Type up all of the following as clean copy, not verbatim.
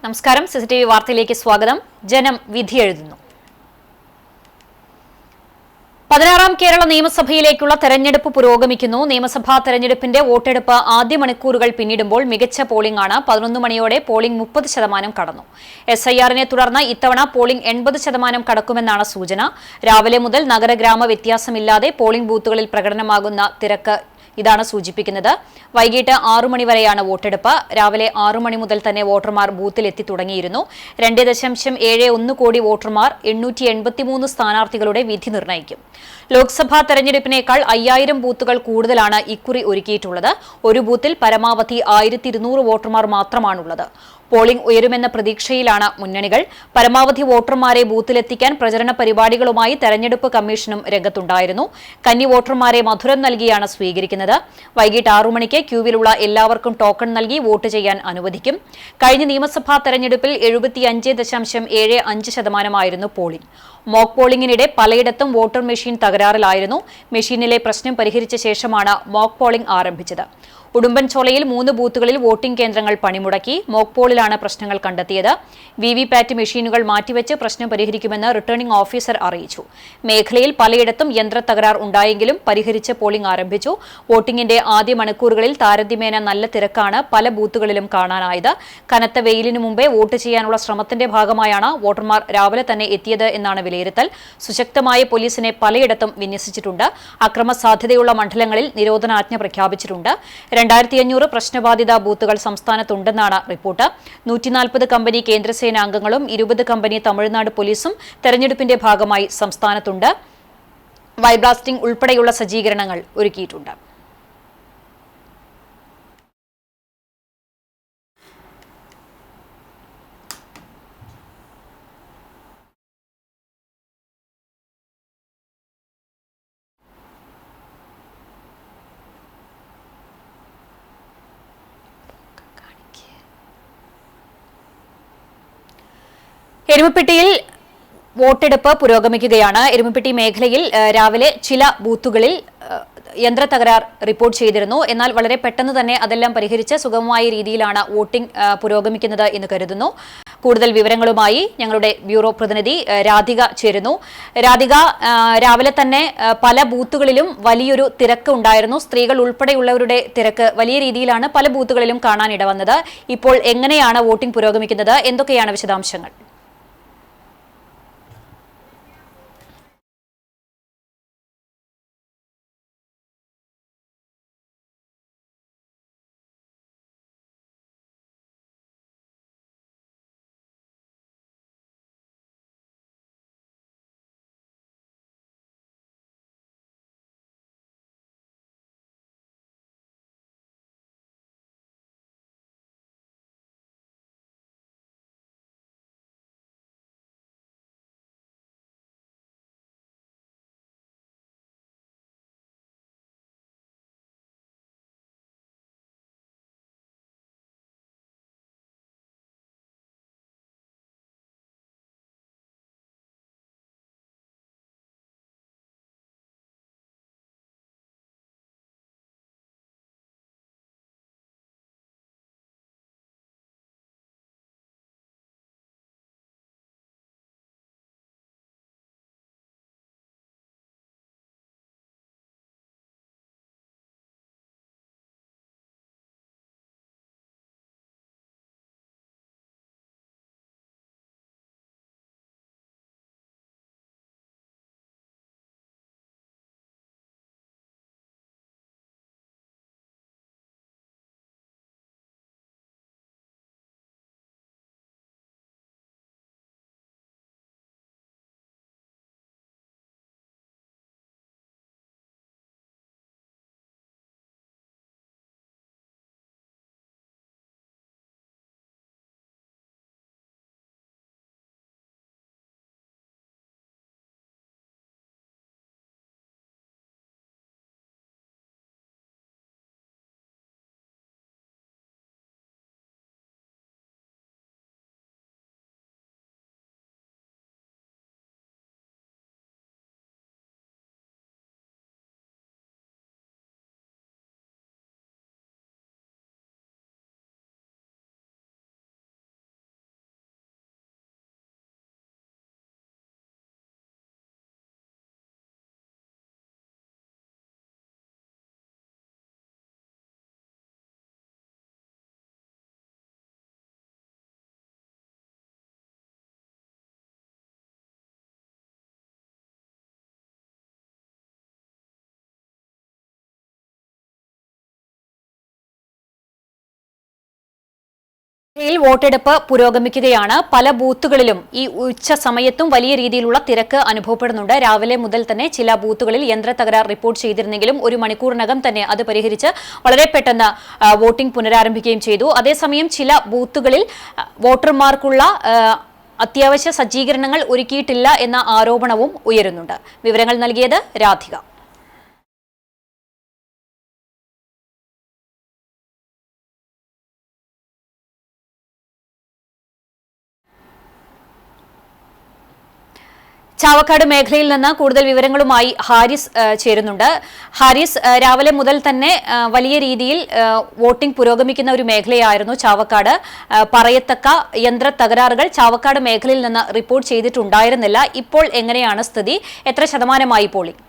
നമസ്കാരം. സിസിടിവി വാർത്തയിലേക്ക് സ്വാഗതം. ജനം വിധിയെഴുതുന്നു. 16ാം കേരള നിയമസഭയിലേക്കുള്ള തെരഞ്ഞെടുപ്പ് പുരോഗമിക്കുന്നു. നിയമസഭാ തെരഞ്ഞെടുപ്പിന്റെ വോട്ടെടുപ്പ് ആദ്യ മണിക്കൂറുകൾ പിന്നിടുമ്പോൾ മികച്ച പോളിംഗ് ആണ്. 11 മണിയോടെ പോളിംഗ് 30% കടന്നു. SIR-നെ തുടർന്ന് ഇത്തവണ പോളിംഗ് 80% കടക്കുമെന്നാണ് സൂചന. രാവിലെ മുതൽ നഗരഗ്രാമ വ്യത്യാസമില്ലാതെ പോളിംഗ് ബൂത്തുകളിൽ പ്രകടനമാകുന്ന തിരക്ക് ഇതാണ് സൂചിപ്പിക്കുന്നത്. വൈകിട്ട് 6 മണി വരെയാണ് വോട്ടെടുപ്പ്. രാവിലെ 6 മണി മുതൽ തന്നെ വോട്ടർമാർ ബൂത്തിലെത്തി തുടങ്ങിയിരുന്നു. 2.71 കോടി വോട്ടർമാർ 883 സ്ഥാനാർത്ഥികളുടെ വിധി നിർണ്ണയിക്കും. ലോക്സഭാ തെരഞ്ഞെടുപ്പിനേക്കാൾ 5000 ബൂത്തുകൾ കൂടുതലാണ് ഇക്കുറി ഒരുക്കിയിട്ടുള്ളത്. ഒരു ബൂത്തിൽ പരമാവധി 1200 വോട്ടർമാർ മാത്രമാണുള്ളത്. പോളിംഗ് ഉയരുമെന്ന പ്രതീക്ഷയിലാണ് മുന്നണികൾ. പരമാവധി വോട്ടർമാരെ ബൂത്തിലെത്തിക്കാൻ പ്രചരണ പരിപാടികളുമായി തെരഞ്ഞെടുപ്പ് കമ്മീഷനും രംഗത്തുണ്ടായിരുന്നു. കന്നി വോട്ടർമാരെ മധുരം നൽകിയാണ് സ്വീകരിക്കുന്നത്. വൈകിട്ട് 6 മണിക്ക് ക്യൂവിലുള്ള എല്ലാവർക്കും ടോക്കൺ നൽകി വോട്ട് ചെയ്യാൻ അനുവദിക്കും. കഴിഞ്ഞ നിയമസഭാ തെരഞ്ഞെടുപ്പിൽ 75.75% പോളിംഗ്. മോക്ക് പോളിംഗിനിടെ പലയിടത്തും വോട്ടർ മെഷീൻ തകരാറിലായിരുന്നു. മെഷീനിലെ പ്രശ്നം പരിഹരിച്ച ശേഷമാണ് മോക്ക് പോളിംഗ് ആരംഭിച്ചത്. ഉടുമ്പൻചോലയിൽ 3 ബൂത്തുകളിൽ വോട്ടിംഗ് കേന്ദ്രങ്ങൾ പണിമുടക്കി. മോക്ക് പോളിലാണ് പ്രശ്നങ്ങൾ കണ്ടെത്തിയത്. VVPAT മെഷീനുകൾ മാറ്റിവെച്ച് പ്രശ്നം പരിഹരിക്കുമെന്ന് റിട്ടേണിംഗ് ഓഫീസർ അറിയിച്ചു. മേഖലയിൽ പലയിടത്തും യന്ത്ര തകരാർ ഉണ്ടായെങ്കിലും പരിഹരിച്ച് പോളിംഗ് ആരംഭിച്ചു. വോട്ടിംഗിന്റെ ആദ്യ മണിക്കൂറുകളിൽ താരതമ്യേന നല്ല തിരക്കാണ് പല ബൂത്തുകളിലും കാണാനായത്. കനത്ത വെയിലിനു മുമ്പേ വോട്ട് ചെയ്യാനുള്ള ശ്രമത്തിന്റെ ഭാഗമായാണ് വോട്ടർമാർ രാവിലെ തന്നെ എത്തിയത് എന്നാണ് വിലയിരുത്തൽ. സുശക്തമായ പോലീസിനെ പലയിടത്തും വിന്യസിച്ചിട്ടുണ്ട്. അക്രമ സാധ്യതയുള്ള മണ്ഡലങ്ങളിൽ നിരോധനാജ്ഞ പ്രഖ്യാപിച്ചിട്ടുണ്ട്. 2500 പ്രശ്നബാധിത ബൂത്തുകൾ സംസ്ഥാനത്തുണ്ടെന്നാണ് റിപ്പോർട്ട്. 140 കമ്പനി കേന്ദ്രസേനാംഗങ്ങളും 20 കമ്പനി തമിഴ്നാട് പോലീസും തെരഞ്ഞെടുപ്പിന്റെ ഭാഗമായി സംസ്ഥാനത്തുണ്ട്. വൈബ്ലാസ്റ്റിംഗ് ഉൾപ്പെടെയുള്ള സജ്ജീകരണങ്ങൾ ഒരുക്കിയിട്ടുണ്ട്. എരുമപ്പെട്ടിയിൽ വോട്ടെടുപ്പ് പുരോഗമിക്കുകയാണ്. എരുമപ്പെട്ടി മേഖലയിൽ രാവിലെ ചില ബൂത്തുകളിൽ യന്ത്ര തകരാർ റിപ്പോർട്ട് ചെയ്തിരുന്നു. എന്നാൽ വളരെ പെട്ടെന്ന് തന്നെ അതെല്ലാം പരിഹരിച്ച് സുഗമമായ രീതിയിലാണ് വോട്ടിംഗ് പുരോഗമിക്കുന്നത് എന്ന് കരുതുന്നു. കൂടുതൽ വിവരങ്ങളുമായി ഞങ്ങളുടെ ബ്യൂറോ പ്രതിനിധി രാധിക ചേരുന്നു. രാധിക, രാവിലെ തന്നെ പല ബൂത്തുകളിലും വലിയൊരു തിരക്ക് ഉണ്ടായിരുന്നു. സ്ത്രീകൾ ഉൾപ്പെടെയുള്ളവരുടെ തിരക്ക് വലിയ രീതിയിലാണ് പല ബൂത്തുകളിലും കാണാനിടവന്നത്. ഇപ്പോൾ എങ്ങനെയാണ് വോട്ടിംഗ് പുരോഗമിക്കുന്നത്? എന്തൊക്കെയാണ് വിശദാംശങ്ങൾ? യിൽ വോട്ടെടുപ്പ് പുരോഗമിക്കുകയാണ്. പല ബൂത്തുകളിലും ഈ ഉച്ച സമയത്തും വലിയ രീതിയിലുള്ള തിരക്ക് അനുഭവപ്പെടുന്നുണ്ട്. രാവിലെ മുതൽ തന്നെ ചില ബൂത്തുകളിൽ യന്ത്ര തകരാർ റിപ്പോർട്ട് ചെയ്തിരുന്നെങ്കിലും ഒരു മണിക്കൂറിനകം തന്നെ അത് പരിഹരിച്ച് വളരെ പെട്ടെന്ന് വോട്ടിംഗ് പുനരാരംഭിക്കുകയും ചെയ്തു. അതേസമയം ചില ബൂത്തുകളിൽ വോട്ടർമാർക്കുള്ള അത്യാവശ്യ സജ്ജീകരണങ്ങൾ ഒരുക്കിയിട്ടില്ല എന്ന ആരോപണവും ഉയരുന്നുണ്ട്. വിവരങ്ങൾ നൽകിയത് രാധിക. ചാവക്കാട് മേഖലയിൽ നിന്ന് കൂടുതൽ വിവരങ്ങളുമായി ഹാരിസ് ചേരുന്നുണ്ട്. ഹാരിസ്, രാവിലെ മുതൽ തന്നെ വലിയ രീതിയിൽ വോട്ടിംഗ് പുരോഗമിക്കുന്ന ഒരു മേഖലയായിരുന്നു ചാവക്കാട്. പറയത്തക്ക യന്ത്ര തകരാറുകൾ ചാവക്കാട് മേഖലയിൽ നിന്ന് റിപ്പോർട്ട് ചെയ്തിട്ടുണ്ടായിരുന്നില്ല. ഇപ്പോൾ എങ്ങനെയാണ് സ്ഥിതി? എത്ര ശതമാനമായി പോളിംഗ്?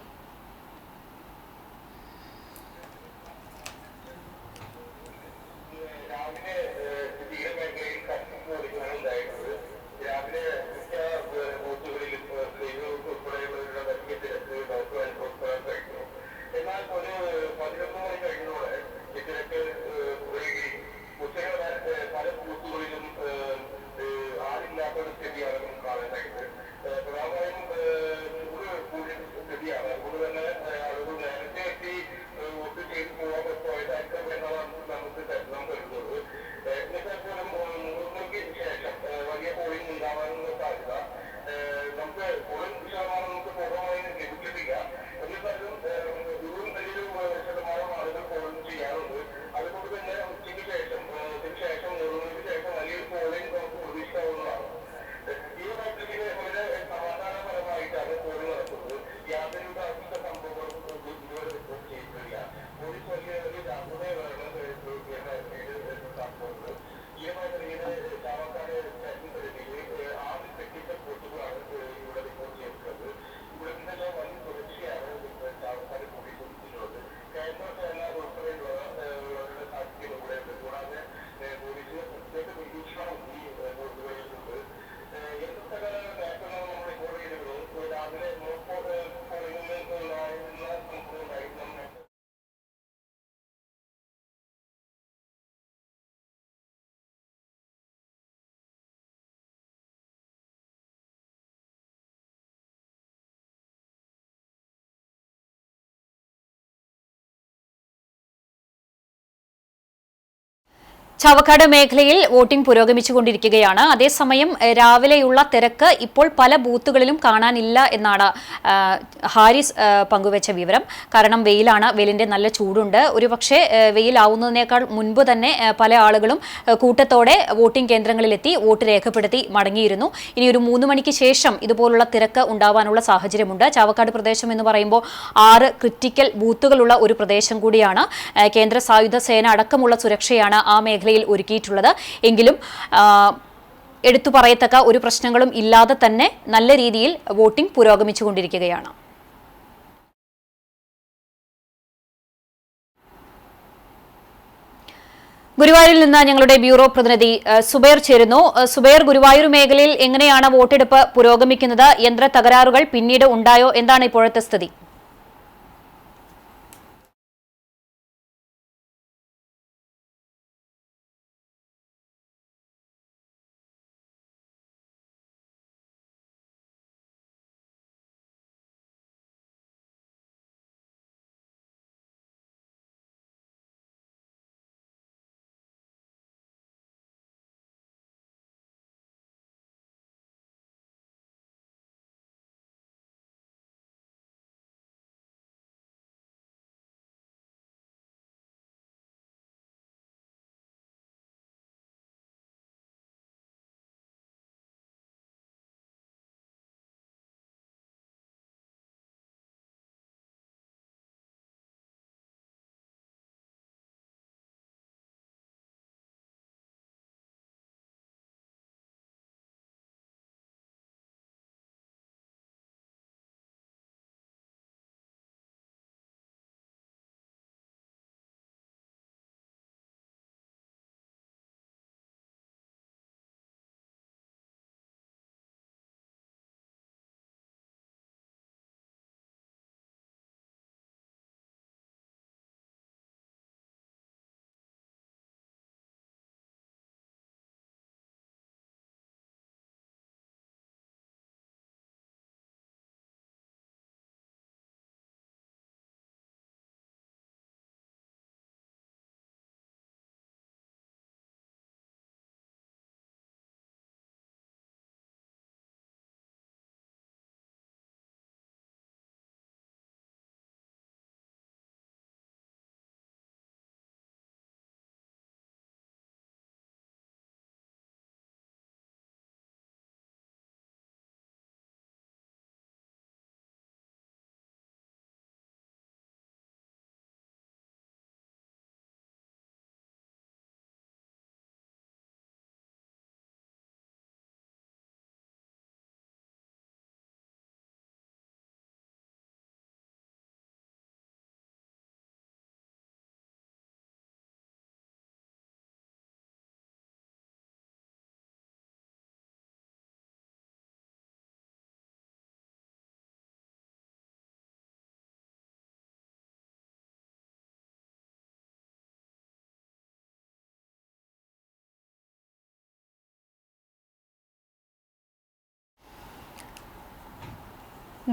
ചാവക്കാട് മേഖലയിൽ വോട്ടിംഗ് പുരോഗമിച്ചുകൊണ്ടിരിക്കുകയാണ്. അതേസമയം രാവിലെയുള്ള തിരക്ക് ഇപ്പോൾ പല ബൂത്തുകളിലും കാണാനില്ല എന്നാണ് ഹാരിസ് പങ്കുവച്ച വിവരം. കാരണം വെയിലാണ്, വെയിലിന്റെ നല്ല ചൂടുണ്ട്. ഒരുപക്ഷെ വെയിലാവുന്നതിനേക്കാൾ മുൻപ് തന്നെ പല ആളുകളും കൂട്ടത്തോടെ വോട്ടിംഗ് കേന്ദ്രങ്ങളിലെത്തി വോട്ട് രേഖപ്പെടുത്തി മടങ്ങിയിരുന്നു. ഇനി ഒരു 3 മണിക്ക് ശേഷം ഇതുപോലുള്ള തിരക്ക് ഉണ്ടാവാനുള്ള സാഹചര്യമുണ്ട്. ചാവക്കാട് പ്രദേശം എന്ന് പറയുമ്പോൾ 6 ക്രിറ്റിക്കൽ ബൂത്തുകളുള്ള ഒരു പ്രദേശം കൂടിയാണ്. കേന്ദ്ര സായുധ സേന അടക്കമുള്ള സുരക്ഷയാണ് ആ മേഖലയിൽ ഒരുക്കിയിട്ടുള്ളത്. എങ്കിലും എടുത്തു പറയത്തക്ക ഒരു പ്രശ്നങ്ങളും ഇല്ലാതെ തന്നെ നല്ല രീതിയിൽ വോട്ടിംഗ് പുരോഗമിച്ചുകൊണ്ടിരിക്കുകയാണ്. ഗുരുവായൂരിൽ നിന്ന് ഞങ്ങളുടെ ബ്യൂറോ പ്രതിനിധി സുബൈർ ചേരുന്നു. സുബൈർ, ഗുരുവായൂർ മേഖലയിൽ എങ്ങനെയാണ് വോട്ടെടുപ്പ് പുരോഗമിക്കുന്നത്? യന്ത്ര തകരാറുകൾ പിന്നീട് ഉണ്ടായോ? എന്താണ് ഇപ്പോഴത്തെ സ്ഥിതി?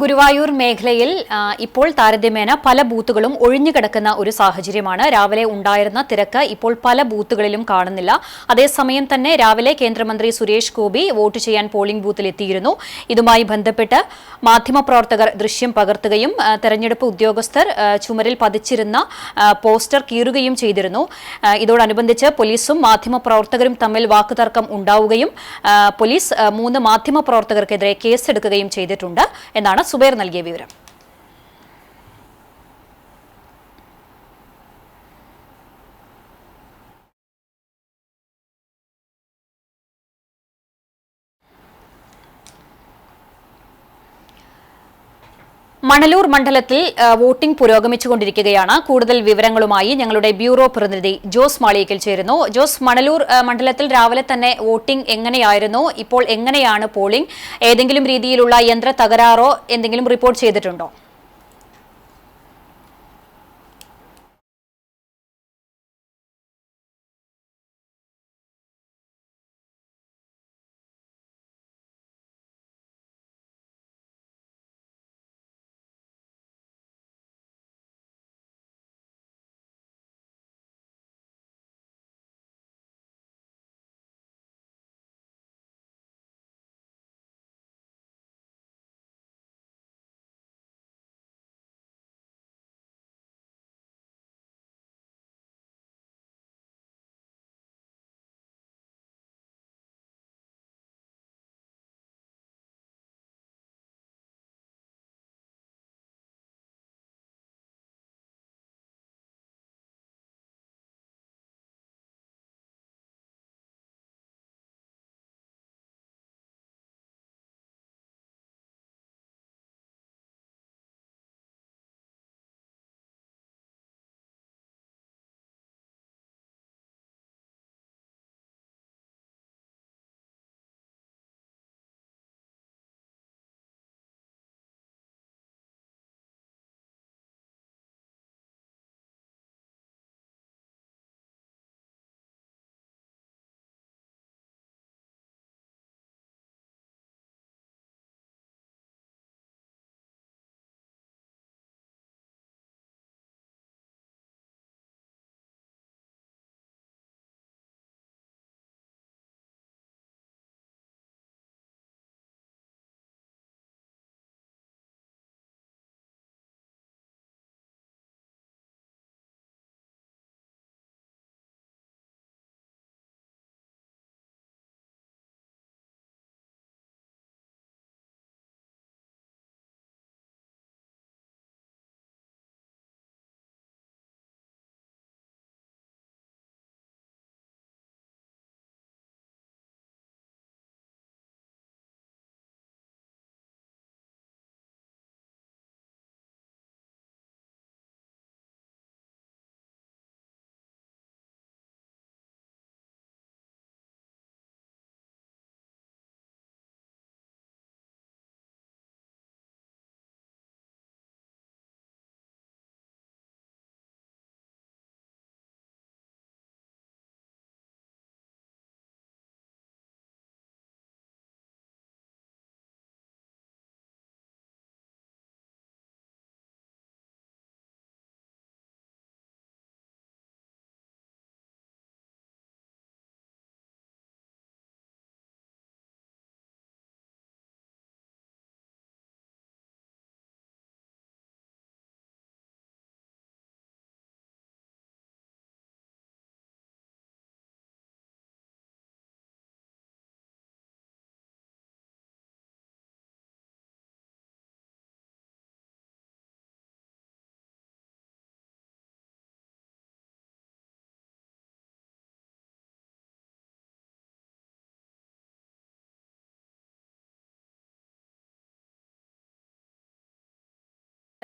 ഗുരുവായൂർ മേഖലയിൽ ഇപ്പോൾ താരതമ്യേന പല ബൂത്തുകളും ഒഴിഞ്ഞുകിടക്കുന്ന ഒരു സാഹചര്യമാണ്. രാവിലെ ഉണ്ടായിരുന്ന തിരക്ക് ഇപ്പോൾ പല ബൂത്തുകളിലും കാണുന്നില്ല. അതേസമയം തന്നെ രാവിലെ കേന്ദ്രമന്ത്രി സുരേഷ് ഗോപി വോട്ട് ചെയ്യാൻ പോളിംഗ് ബൂത്തിലെത്തിയിരുന്നു. ഇതുമായി ബന്ധപ്പെട്ട് മാധ്യമപ്രവർത്തകർ ദൃശ്യം പകർത്തുകയും തെരഞ്ഞെടുപ്പ് ഉദ്യോഗസ്ഥർ ചുമരിൽ പതിച്ചിരുന്ന പോസ്റ്റർ കീറുകയും ചെയ്തിരുന്നു. ഇതോടനുബന്ധിച്ച് പോലീസും മാധ്യമപ്രവർത്തകരും തമ്മിൽ വാക്കുതർക്കം ഉണ്ടാവുകയും പോലീസ് 3 മാധ്യമപ്രവർത്തകർക്കെതിരെ കേസെടുക്കുകയും ചെയ്തിട്ടുണ്ട് എന്നാണ് സുബൈർ നൽകിയ വിവരം. മണലൂർ മണ്ഡലത്തിൽ വോട്ടിംഗ് പുരോഗമിച്ചുകൊണ്ടിരിക്കുകയാണ്. കൂടുതൽ വിവരങ്ങളുമായി ഞങ്ങളുടെ ബ്യൂറോ പ്രതിനിധി ജോസ് മാളിയേക്കൽ ചേരുന്നു. ജോസ്, മണലൂർ മണ്ഡലത്തിൽ രാവിലെ തന്നെ വോട്ടിംഗ് എങ്ങനെയായിരുന്നു? ഇപ്പോൾ എങ്ങനെയാണ് പോളിംഗ്? ഏതെങ്കിലും രീതിയിലുള്ള യന്ത്ര തകരാറോ എന്തെങ്കിലും റിപ്പോർട്ട് ചെയ്തിട്ടുണ്ടോ?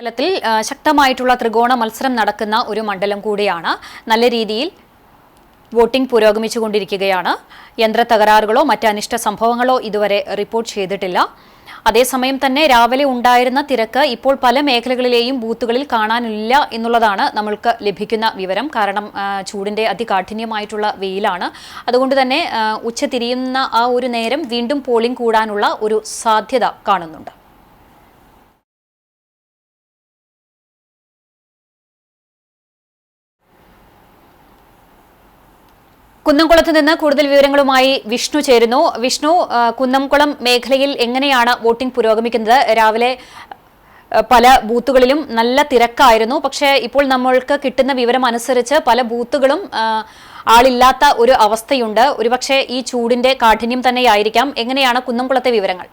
മണ്ഡലത്തിൽ ശക്തമായിട്ടുള്ള ത്രികോണ മത്സരം നടക്കുന്ന ഒരു മണ്ഡലം കൂടിയാണ്. നല്ല രീതിയിൽ വോട്ടിംഗ് പുരോഗമിച്ചുകൊണ്ടിരിക്കുകയാണ്. യന്ത്ര തകരാറുകളോ മറ്റ് അനിഷ്ട സംഭവങ്ങളോ ഇതുവരെ റിപ്പോർട്ട് ചെയ്തിട്ടില്ല. അതേസമയം തന്നെ രാവിലെ ഉണ്ടായിരുന്ന തിരക്ക് ഇപ്പോൾ പല മേഖലകളിലെയും ബൂത്തുകളിൽ കാണാനില്ല എന്നുള്ളതാണ് നമ്മൾക്ക് ലഭിക്കുന്ന വിവരം. കാരണം ചൂടിന്റെ അതികാഠിന്യമായിട്ടുള്ള വെയിലാണ്. അതുകൊണ്ട് തന്നെ ഉച്ചതിരിയുന്ന ആ ഒരു നേരം വീണ്ടും പോളിംഗ് കൂടാനുള്ള ഒരു സാധ്യത കാണുന്നുണ്ട്. കുന്നംകുളത്ത് നിന്ന് കൂടുതൽ വിവരങ്ങളുമായി വിഷ്ണു ചേരുന്നു. വിഷ്ണു, കുന്നംകുളം മേഖലയിൽ എങ്ങനെയാണ് വോട്ടിംഗ് പുരോഗമിക്കുന്നത്? രാവിലെ പല ബൂത്തുകളിലും നല്ല തിരക്കായിരുന്നു. പക്ഷേ ഇപ്പോൾ നമ്മൾക്ക് കിട്ടുന്ന വിവരം അനുസരിച്ച് പല ബൂത്തുകളും ആളില്ലാത്ത ഒരു അവസ്ഥയുണ്ട്. ഒരുപക്ഷെ ഈ ചൂടിന്റെ കാഠിന്യം തന്നെയായിരിക്കാം. എങ്ങനെയാണ് കുന്നംകുളത്തെ വിവരങ്ങൾ?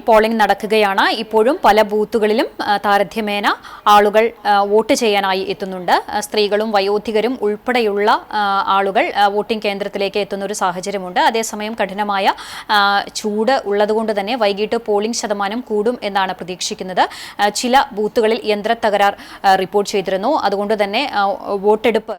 പോളിംഗ് നടക്കുകയാണ്. ഇപ്പോഴും പല ബൂത്തുകളിലും താരതമ്യേന ആളുകൾ വോട്ട് ചെയ്യാനായി എത്തുന്നുണ്ട്. സ്ത്രീകളും വയോധികരും ഉൾപ്പെടെയുള്ള ആളുകൾ വോട്ടിംഗ് കേന്ദ്രത്തിലേക്ക് എത്തുന്ന ഒരു സാഹചര്യമുണ്ട്. അതേസമയം കഠിനമായ ചൂട് ഉള്ളതുകൊണ്ട് തന്നെ വൈകിട്ട് പോളിംഗ് ശതമാനം കൂടും എന്നാണ് പ്രതീക്ഷിക്കുന്നത്. ചില ബൂത്തുകളിൽ യന്ത്ര തകരാർ റിപ്പോർട്ട് ചെയ്തിരുന്നു. അതുകൊണ്ട് തന്നെ വോട്ടെടുപ്പ്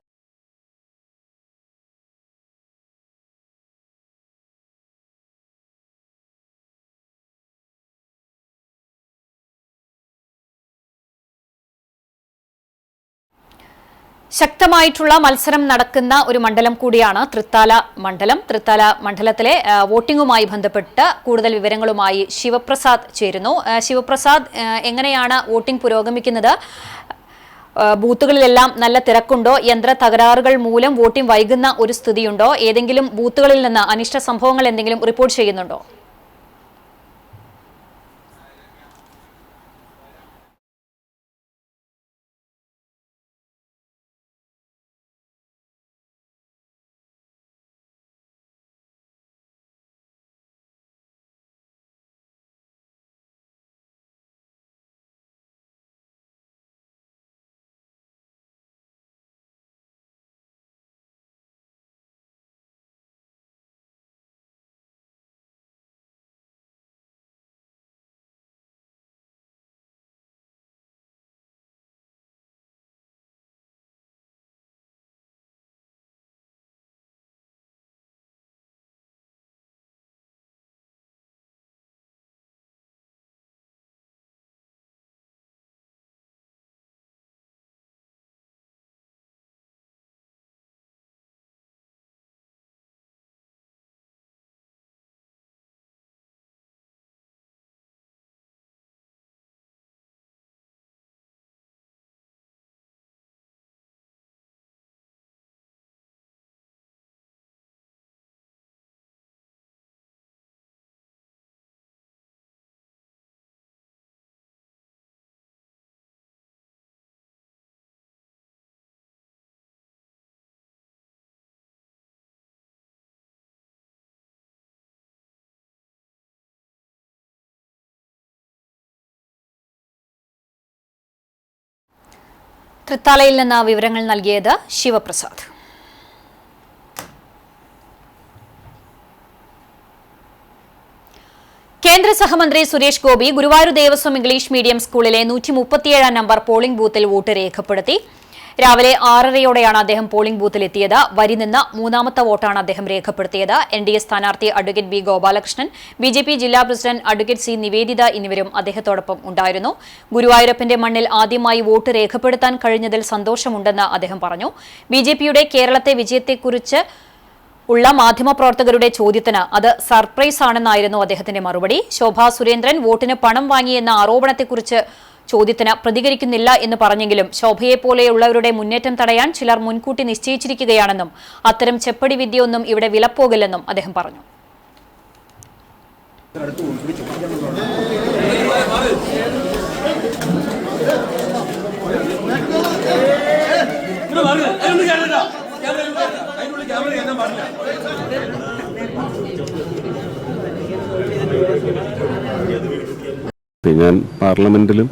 ശക്തമായിട്ടുള്ള മത്സരം നടക്കുന്ന ഒരു മണ്ഡലം കൂടിയാണ് തൃത്താല മണ്ഡലം. തൃത്താല മണ്ഡലത്തിലെ വോട്ടിംഗുമായി ബന്ധപ്പെട്ട് കൂടുതൽ വിവരങ്ങളുമായി ശിവപ്രസാദ് ചേരുന്നു. ശിവപ്രസാദ്, എങ്ങനെയാണ് വോട്ടിംഗ് പുരോഗമിക്കുന്നത്? ബൂത്തുകളിലെല്ലാം നല്ല തിരക്കുണ്ടോ? യന്ത്ര തകരാറുകൾ മൂലം വോട്ടിംഗ് വൈകുന്ന ഒരു സ്ഥിതിയുണ്ടോ? ഏതെങ്കിലും ബൂത്തുകളിൽ നിന്ന് അനിഷ്ട സംഭവങ്ങൾ എന്തെങ്കിലും റിപ്പോർട്ട് ചെയ്യുന്നുണ്ടോ? തൃത്താലയിൽ നിന്ന് വിവരങ്ങൾ നൽകിയത് ശിവപ്രസാദ്. കേന്ദ്ര സഹമന്ത്രി സുരേഷ് ഗോപി ഗുരുവായൂർ ദേവസ്വം ഇംഗ്ലീഷ് മീഡിയം സ്കൂളിലെ 137 നമ്പർ പോളിംഗ് ബൂത്തിൽ വോട്ട് രേഖപ്പെടുത്തി. രാവിലെ 6:30യോടെയാണ് അദ്ദേഹം പോളിംഗ് ബൂത്തിലെത്തിയത്. വരി നിന്ന് മൂന്നാമത്തെ വോട്ടാണ് അദ്ദേഹം രേഖപ്പെടുത്തിയത്. NDA സ്ഥാനാർത്ഥി അഡ്വക്കേറ്റ് ബി ഗോപാലകൃഷ്ണൻ, BJP ജില്ലാ പ്രസിഡന്റ് അഡ്വക്കേറ്റ് സി നിവേദിത എന്നിവരും അദ്ദേഹത്തോടൊപ്പം ഉണ്ടായിരുന്നു. ഗുരുവായൂരപ്പന്റെ മണ്ണിൽ ആദ്യമായി വോട്ട് രേഖപ്പെടുത്താൻ കഴിഞ്ഞതിൽ സന്തോഷമുണ്ടെന്ന് അദ്ദേഹം പറഞ്ഞു. BJPയുടെ കേരളത്തെ വിജയത്തെക്കുറിച്ച് ഉള്ള മാധ്യമപ്രവർത്തകരുടെ ചോദ്യത്തിന് അത് സർപ്രൈസ് ആണെന്നായിരുന്നു അദ്ദേഹത്തിന്റെ മറുപടി. ശോഭാ സുരേന്ദ്രൻ വോട്ടിന് പണം വാങ്ങിയെന്ന ആരോപണത്തെക്കുറിച്ച് ചോദ്യത്തിന് പ്രതികരിക്കുന്നില്ല എന്ന് പറഞ്ഞെങ്കിലും ശോഭയെപ്പോലെയുള്ളവരുടെ മുന്നേറ്റം തടയാൻ ചിലർ മുൻകൂട്ടി നിശ്ചയിച്ചിരിക്കുകയാണെന്നും അത്തരം ചെപ്പടി വിദ്യയൊന്നും ഇവിടെ വിലപ്പോകില്ലെന്നും അദ്ദേഹം പറഞ്ഞു. ഞാൻ പാർലമെന്റിലും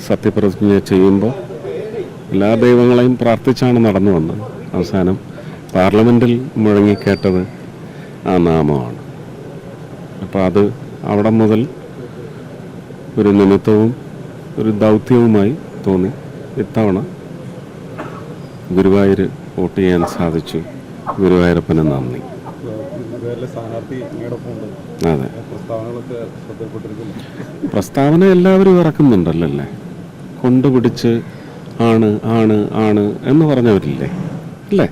സത്യപ്രതിജ്ഞ ചെയ്യുമ്പോൾ എല്ലാ ദൈവങ്ങളെയും പ്രാർത്ഥിച്ചാണ് നടന്നു വന്നത്. അവസാനം പാർലമെന്റിൽ മുഴങ്ങിക്കേട്ടത് ആ നാമമാണ്. അപ്പോൾ അത് അവിടെ മുതൽ ഒരു നിമിത്തവും ഒരു ദൗത്യവുമായി തോന്നി. ഇത്തവണ ഗുരുവായൂർ വോട്ട് ചെയ്യാൻ സാധിച്ചു. ഗുരുവായൂരപ്പന് നന്ദി. അതെ, പ്രസ്താവന എല്ലാവരും ഇറക്കുന്നുണ്ടല്ലേ. കൊണ്ടുപിടിച്ച് ആണ് ആണ് ആണ് എന്ന് പറഞ്ഞവരില്ലേ അല്ലേ?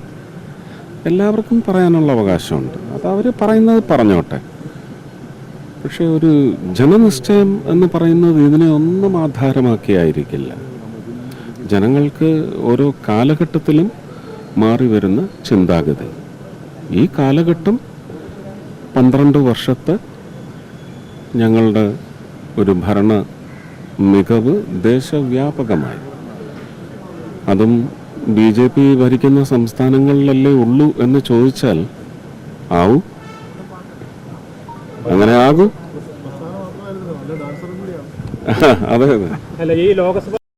എല്ലാവർക്കും പറയാനുള്ള അവകാശമുണ്ട്. അത് അവർ പറയുന്നത് പറഞ്ഞോട്ടെ. പക്ഷെ ഒരു ജനനിശ്ചയം എന്ന് പറയുന്നത് ഇതിനെ ഒന്നും ആധാരമാക്കിയായിരിക്കില്ല. ജനങ്ങൾക്ക് ഓരോ കാലഘട്ടത്തിലും മാറി വരുന്ന ചിന്താഗതി. ഈ കാലഘട്ടം 12 വർഷത്തെ ഞങ്ങളുടെ ഒരു ഭരണ മികവ് ദേശവ്യാപകമായി, അതും BJP ഭരിക്കുന്ന സംസ്ഥാനങ്ങളിലല്ലേ ഉള്ളൂ എന്ന് ചോദിച്ചാൽ ആവൂ, അങ്ങനെ ആകൂ. അതെ അതെ,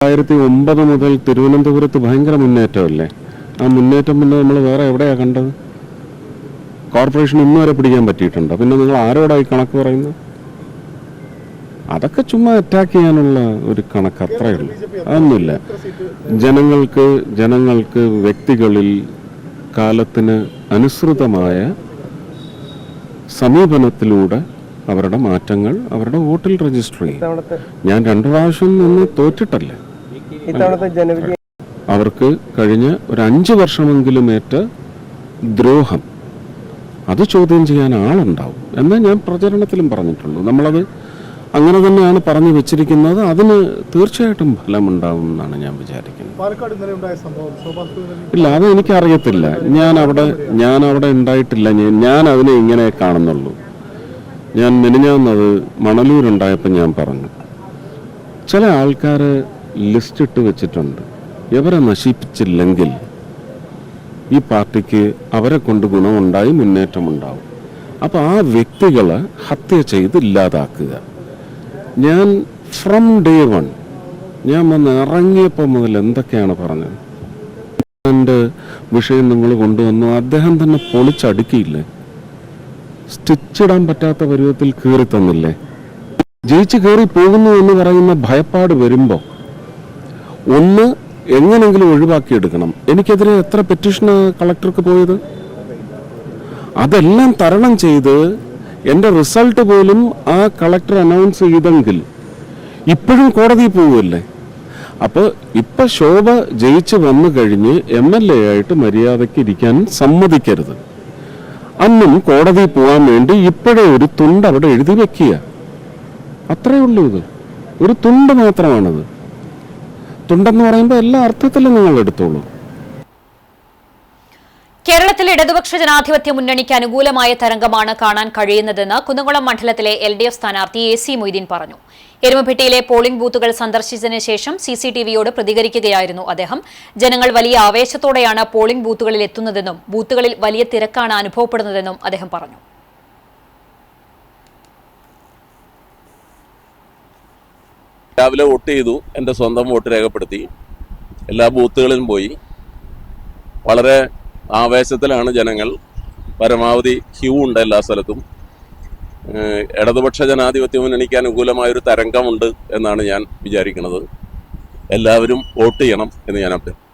2009 മുതൽ തിരുവനന്തപുരത്ത് ഭയങ്കര മുന്നേറ്റമല്ലേ? ആ മുന്നേറ്റം പിന്നെ നമ്മൾ വേറെ എവിടെയാണ് കണ്ടത്? കോർപ്പറേഷൻ ഇന്ന് വരെ പിടിക്കാൻ പറ്റിയിട്ടുണ്ടോ? പിന്നെ നിങ്ങൾ ആരോടായി കണക്ക് പറയുന്നത്? അതൊക്കെ ചുമ്മാ അറ്റാക്ക് ചെയ്യാനുള്ള ഒരു കണക്ക്, അത്രയേ ഉള്ളൂ. അതൊന്നുമില്ല. ജനങ്ങൾക്ക് വ്യക്തികളിൽ കാലത്തിന് അനുസൃതമായ സമീപനത്തിലൂടെ അവരുടെ മാറ്റങ്ങൾ അവരുടെ വോട്ടിൽ രജിസ്റ്റർ ചെയ്യും. ഞാൻ 2 പ്രാവശ്യം നിന്ന് തോറ്റിട്ടല്ലേ. അവർക്ക് കഴിഞ്ഞ ഒരു 5 വർഷമെങ്കിലും ഏറ്റ ദ്രോഹം അത് ചോദ്യം ചെയ്യാൻ ആളുണ്ടാവും എന്നേ ഞാൻ പ്രചരണത്തിലും പറഞ്ഞിട്ടുള്ളൂ. നമ്മളത് അങ്ങനെ തന്നെയാണ് പറഞ്ഞു വെച്ചിരിക്കുന്നത്. അതിന് തീർച്ചയായിട്ടും ഫലമുണ്ടാവും എന്നാണ് ഞാൻ വിചാരിക്കുന്നത്. ഇല്ല, അത് എനിക്കറിയത്തില്ല. ഞാൻ അവിടെ ഉണ്ടായിട്ടില്ല. ഞാൻ അതിനെ ഇങ്ങനെ കാണുന്നുള്ളൂ. ഞാൻ മെനിഞ്ഞാന്നത് മണലൂരുണ്ടായപ്പോൾ ഞാൻ പറഞ്ഞു, ചില ആൾക്കാർ ലിസ്റ്റ് ഇട്ട് വെച്ചിട്ടുണ്ട്. ഇവരെ നശിപ്പിച്ചില്ലെങ്കിൽ ഈ പാർട്ടിക്ക് അവരെ കൊണ്ട് ഗുണമുണ്ടായി മുന്നേറ്റമുണ്ടാവും. അപ്പോൾ ആ വ്യക്തികളെ ഹത്യ ചെയ്ത് ഇല്ലാതാക്കുക. ഞാൻ ഫ്രം ഡേ 1 ഞാൻ വന്ന് ഇറങ്ങിയപ്പോൾ മുതൽ എന്തൊക്കെയാണ് പറഞ്ഞത്. എൻ്റെ വിഷയം നിങ്ങൾ കൊണ്ടുവന്നു, അദ്ദേഹം തന്നെ പൊളിച്ചടുക്കിയില്ലേ? സ്റ്റിച്ചിടാൻ പറ്റാത്ത പരുവത്തിൽ കീറി തന്നില്ലേ? ജയിച്ച് കയറി പോകുന്നു എന്ന് പറയുന്ന ഭയപ്പാട് വരുമ്പോൾ ഒന്ന് എങ്ങനെങ്കിലും ഒഴിവാക്കിയെടുക്കണം. എനിക്കെതിരെ എത്ര പെറ്റീഷന് കളക്ടർക്ക് പോയത്? അതെല്ലാം തരണം ചെയ്ത് എൻ്റെ റിസൾട്ട് പോലും ആ കളക്ടർ അനൗൺസ് ചെയ്തെങ്കിൽ ഇപ്പോഴും കോടതിയിൽ പോവുമല്ലേ. അപ്പോൾ ഇപ്പം ശോഭ ജയിച്ച് വന്നു കഴിഞ്ഞ് MLA ആയിട്ട് മര്യാദയ്ക്ക് ഇരിക്കാൻ സമ്മതിക്കരുത്. അന്നും കോടതിയിൽ പോകാൻ വേണ്ടി ഇപ്പോഴേ ഒരു തുണ്ട് അവിടെ എഴുതി വെക്കുക. അത്രയേ ഉള്ളൂ. ഇത് ഒരു തുണ്ട് മാത്രമാണത്. തുണ്ടെന്ന് പറയുമ്പോൾ എല്ലാ അർത്ഥത്തിലും നിങ്ങൾ എടുത്തോളൂ. കേരളത്തിൽ ഇടതുപക്ഷ ജനാധിപത്യ മുന്നണിക്ക് അനുകൂലമായ തരംഗമാണ് കാണാൻ കഴിയുന്നതെന്ന് കുന്നംകുളം മണ്ഡലത്തിലെ LDF സ്ഥാനാർത്ഥി AC മൊയ്തീൻ പറഞ്ഞു. എരുമപ്പെട്ടിയിലെ പോളിംഗ് ബൂത്തുകൾ സന്ദർശിച്ചതിന് ശേഷം CCTVയോട് പ്രതികരിക്കുകയായിരുന്നു അദ്ദേഹം. ജനങ്ങൾ വലിയ ആവേശത്തോടെയാണ് പോളിംഗ് ബൂത്തുകളിൽ എത്തുന്നതെന്നും ബൂത്തുകളിൽ വലിയ തിരക്കാണ് അനുഭവപ്പെടുന്നതെന്നും അദ്ദേഹം പറഞ്ഞു. രാവിലെ വോട്ട് ചെയ്തു. എൻ്റെ സ്വന്തം വോട്ട് രേഖപ്പെടുത്തി. എല്ലാ ബൂത്തുകളിലും പോയി. വളരെ ആവേശത്തിലാണ് ജനങ്ങൾ. പരമാവധി ക്യൂ ഉണ്ട് എല്ലാ സ്ഥലത്തും. ഇടതുപക്ഷ ജനാധിപത്യ മുന്നണിക്ക് അനുകൂലമായൊരു തരംഗമുണ്ട് എന്നാണ് ഞാൻ വിചാരിക്കുന്നത്. എല്ലാവരും വോട്ട് ചെയ്യണം എന്ന് ഞാൻ അഭ്യർത്ഥിക്കുന്നു.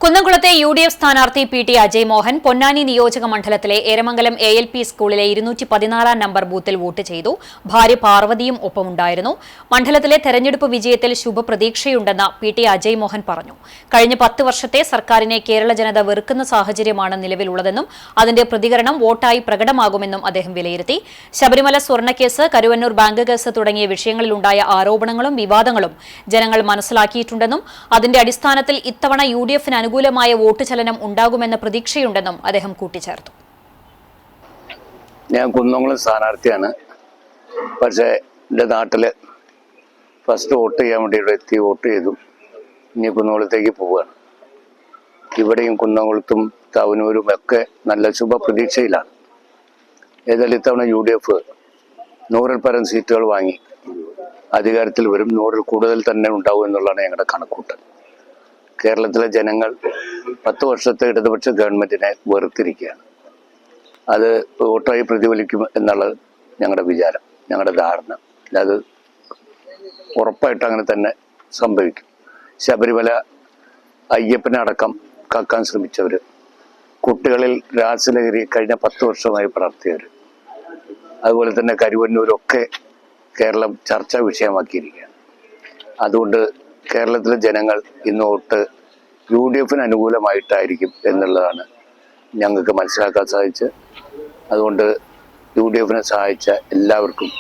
കുന്നംകുളത്തെ UDF സ്ഥാനാർത്ഥി PT അജയ് മോഹൻ പൊന്നാനി നിയോജക മണ്ഡലത്തിലെ ഏരമംഗലം ALP സ്കൂളിലെ 214 നമ്പർ ബൂത്തിൽ വോട്ട് ചെയ്തു. ഭാര്യ പാർവതിയും ഒപ്പമുണ്ടായിരുന്നു. മണ്ഡലത്തിലെ തെരഞ്ഞെടുപ്പ് വിജയത്തിൽ ശുഭപ്രതീക്ഷയുണ്ടെന്ന് PT അജയ് മോഹൻ പറഞ്ഞു. കഴിഞ്ഞ 10 വർഷത്തെ സർക്കാരിനെ കേരള ജനത വെറുക്കുന്ന സാഹചര്യമാണ് നിലവിലുള്ളതെന്നും അതിന്റെ പ്രതികരണം വോട്ടായി പ്രകടമാകുമെന്നും അദ്ദേഹം വിലയിരുത്തി. ശബരിമല സ്വർണ്ണക്കേസ്, കരുവന്നൂർ ബാങ്ക് കേസ് തുടങ്ങിയ വിഷയങ്ങളിലുണ്ടായ ആരോപണങ്ങളും വിവാദങ്ങളും ജനങ്ങൾ മനസ്സിലാക്കിയിട്ടുണ്ടെന്നും അതിന്റെ അടിസ്ഥാനത്തിൽ ഇത്തവണ UDFന് അനുകൂലമായ വോട്ട് ചലനം ഉണ്ടാകുമെന്ന പ്രതീക്ഷയുണ്ടെന്നും അദ്ദേഹം കൂട്ടിച്ചേർത്തു. ഞാൻ കുന്നംകുളം സ്ഥാനാർത്ഥിയാണ്. പക്ഷേ എൻ്റെ നാട്ടിൽ ഫസ്റ്റ് വോട്ട് ചെയ്യാൻ വേണ്ടി ഇവിടെ എത്തി വോട്ട് ചെയ്തു. ഇനി കുന്നംകുളത്തേക്ക് പോവുകയാണ്. ഇവിടെയും കുന്നംകുളത്തും തവനൂരും ഒക്കെ നല്ല ശുഭപ്രതീക്ഷയിലാണ്. ഏതായാലും ഇത്തവണ UDF 100-ൽ പരം സീറ്റുകൾ വാങ്ങി അധികാരത്തിൽ വരും. 100-ൽ കൂടുതൽ തന്നെ ഉണ്ടാവും എന്നുള്ളതാണ് ഞങ്ങളുടെ കണക്കൂട്ടൽ. കേരളത്തിലെ ജനങ്ങൾ 10 വർഷത്തെ ഇടതുപക്ഷ ഗവൺമെന്റിനെ വെറുത്തിരിക്കുകയാണ്. അത് വോട്ടായി പ്രതിഫലിക്കും എന്നുള്ളത് ഞങ്ങളുടെ വിചാരം, ഞങ്ങളുടെ ധാരണ. അത് ഉറപ്പായിട്ട് അങ്ങനെ തന്നെ സംഭവിക്കും. ശബരിമല അയ്യപ്പനടക്കം കാക്കാൻ ശ്രമിച്ചവർ, കുട്ടികളിൽ രാസലഹരി കഴിഞ്ഞ 10 വർഷമായി പടർത്തിയവർ, അതുപോലെ തന്നെ കരുവന്നൂരൊക്കെ കേരളം ചർച്ചാ വിഷയമാക്കിയിരിക്കുകയാണ്. അതുകൊണ്ട് കേരളത്തിലെ ജനങ്ങൾ ഇന്ന് വോട്ട് UDFന് അനുകൂലമായിട്ടായിരിക്കും എന്നുള്ളതാണ് ഞങ്ങൾക്ക് മനസ്സിലാക്കാൻ സാധിച്ചത്. അതുകൊണ്ട് UDFനെ സഹായിച്ച എല്ലാവർക്കും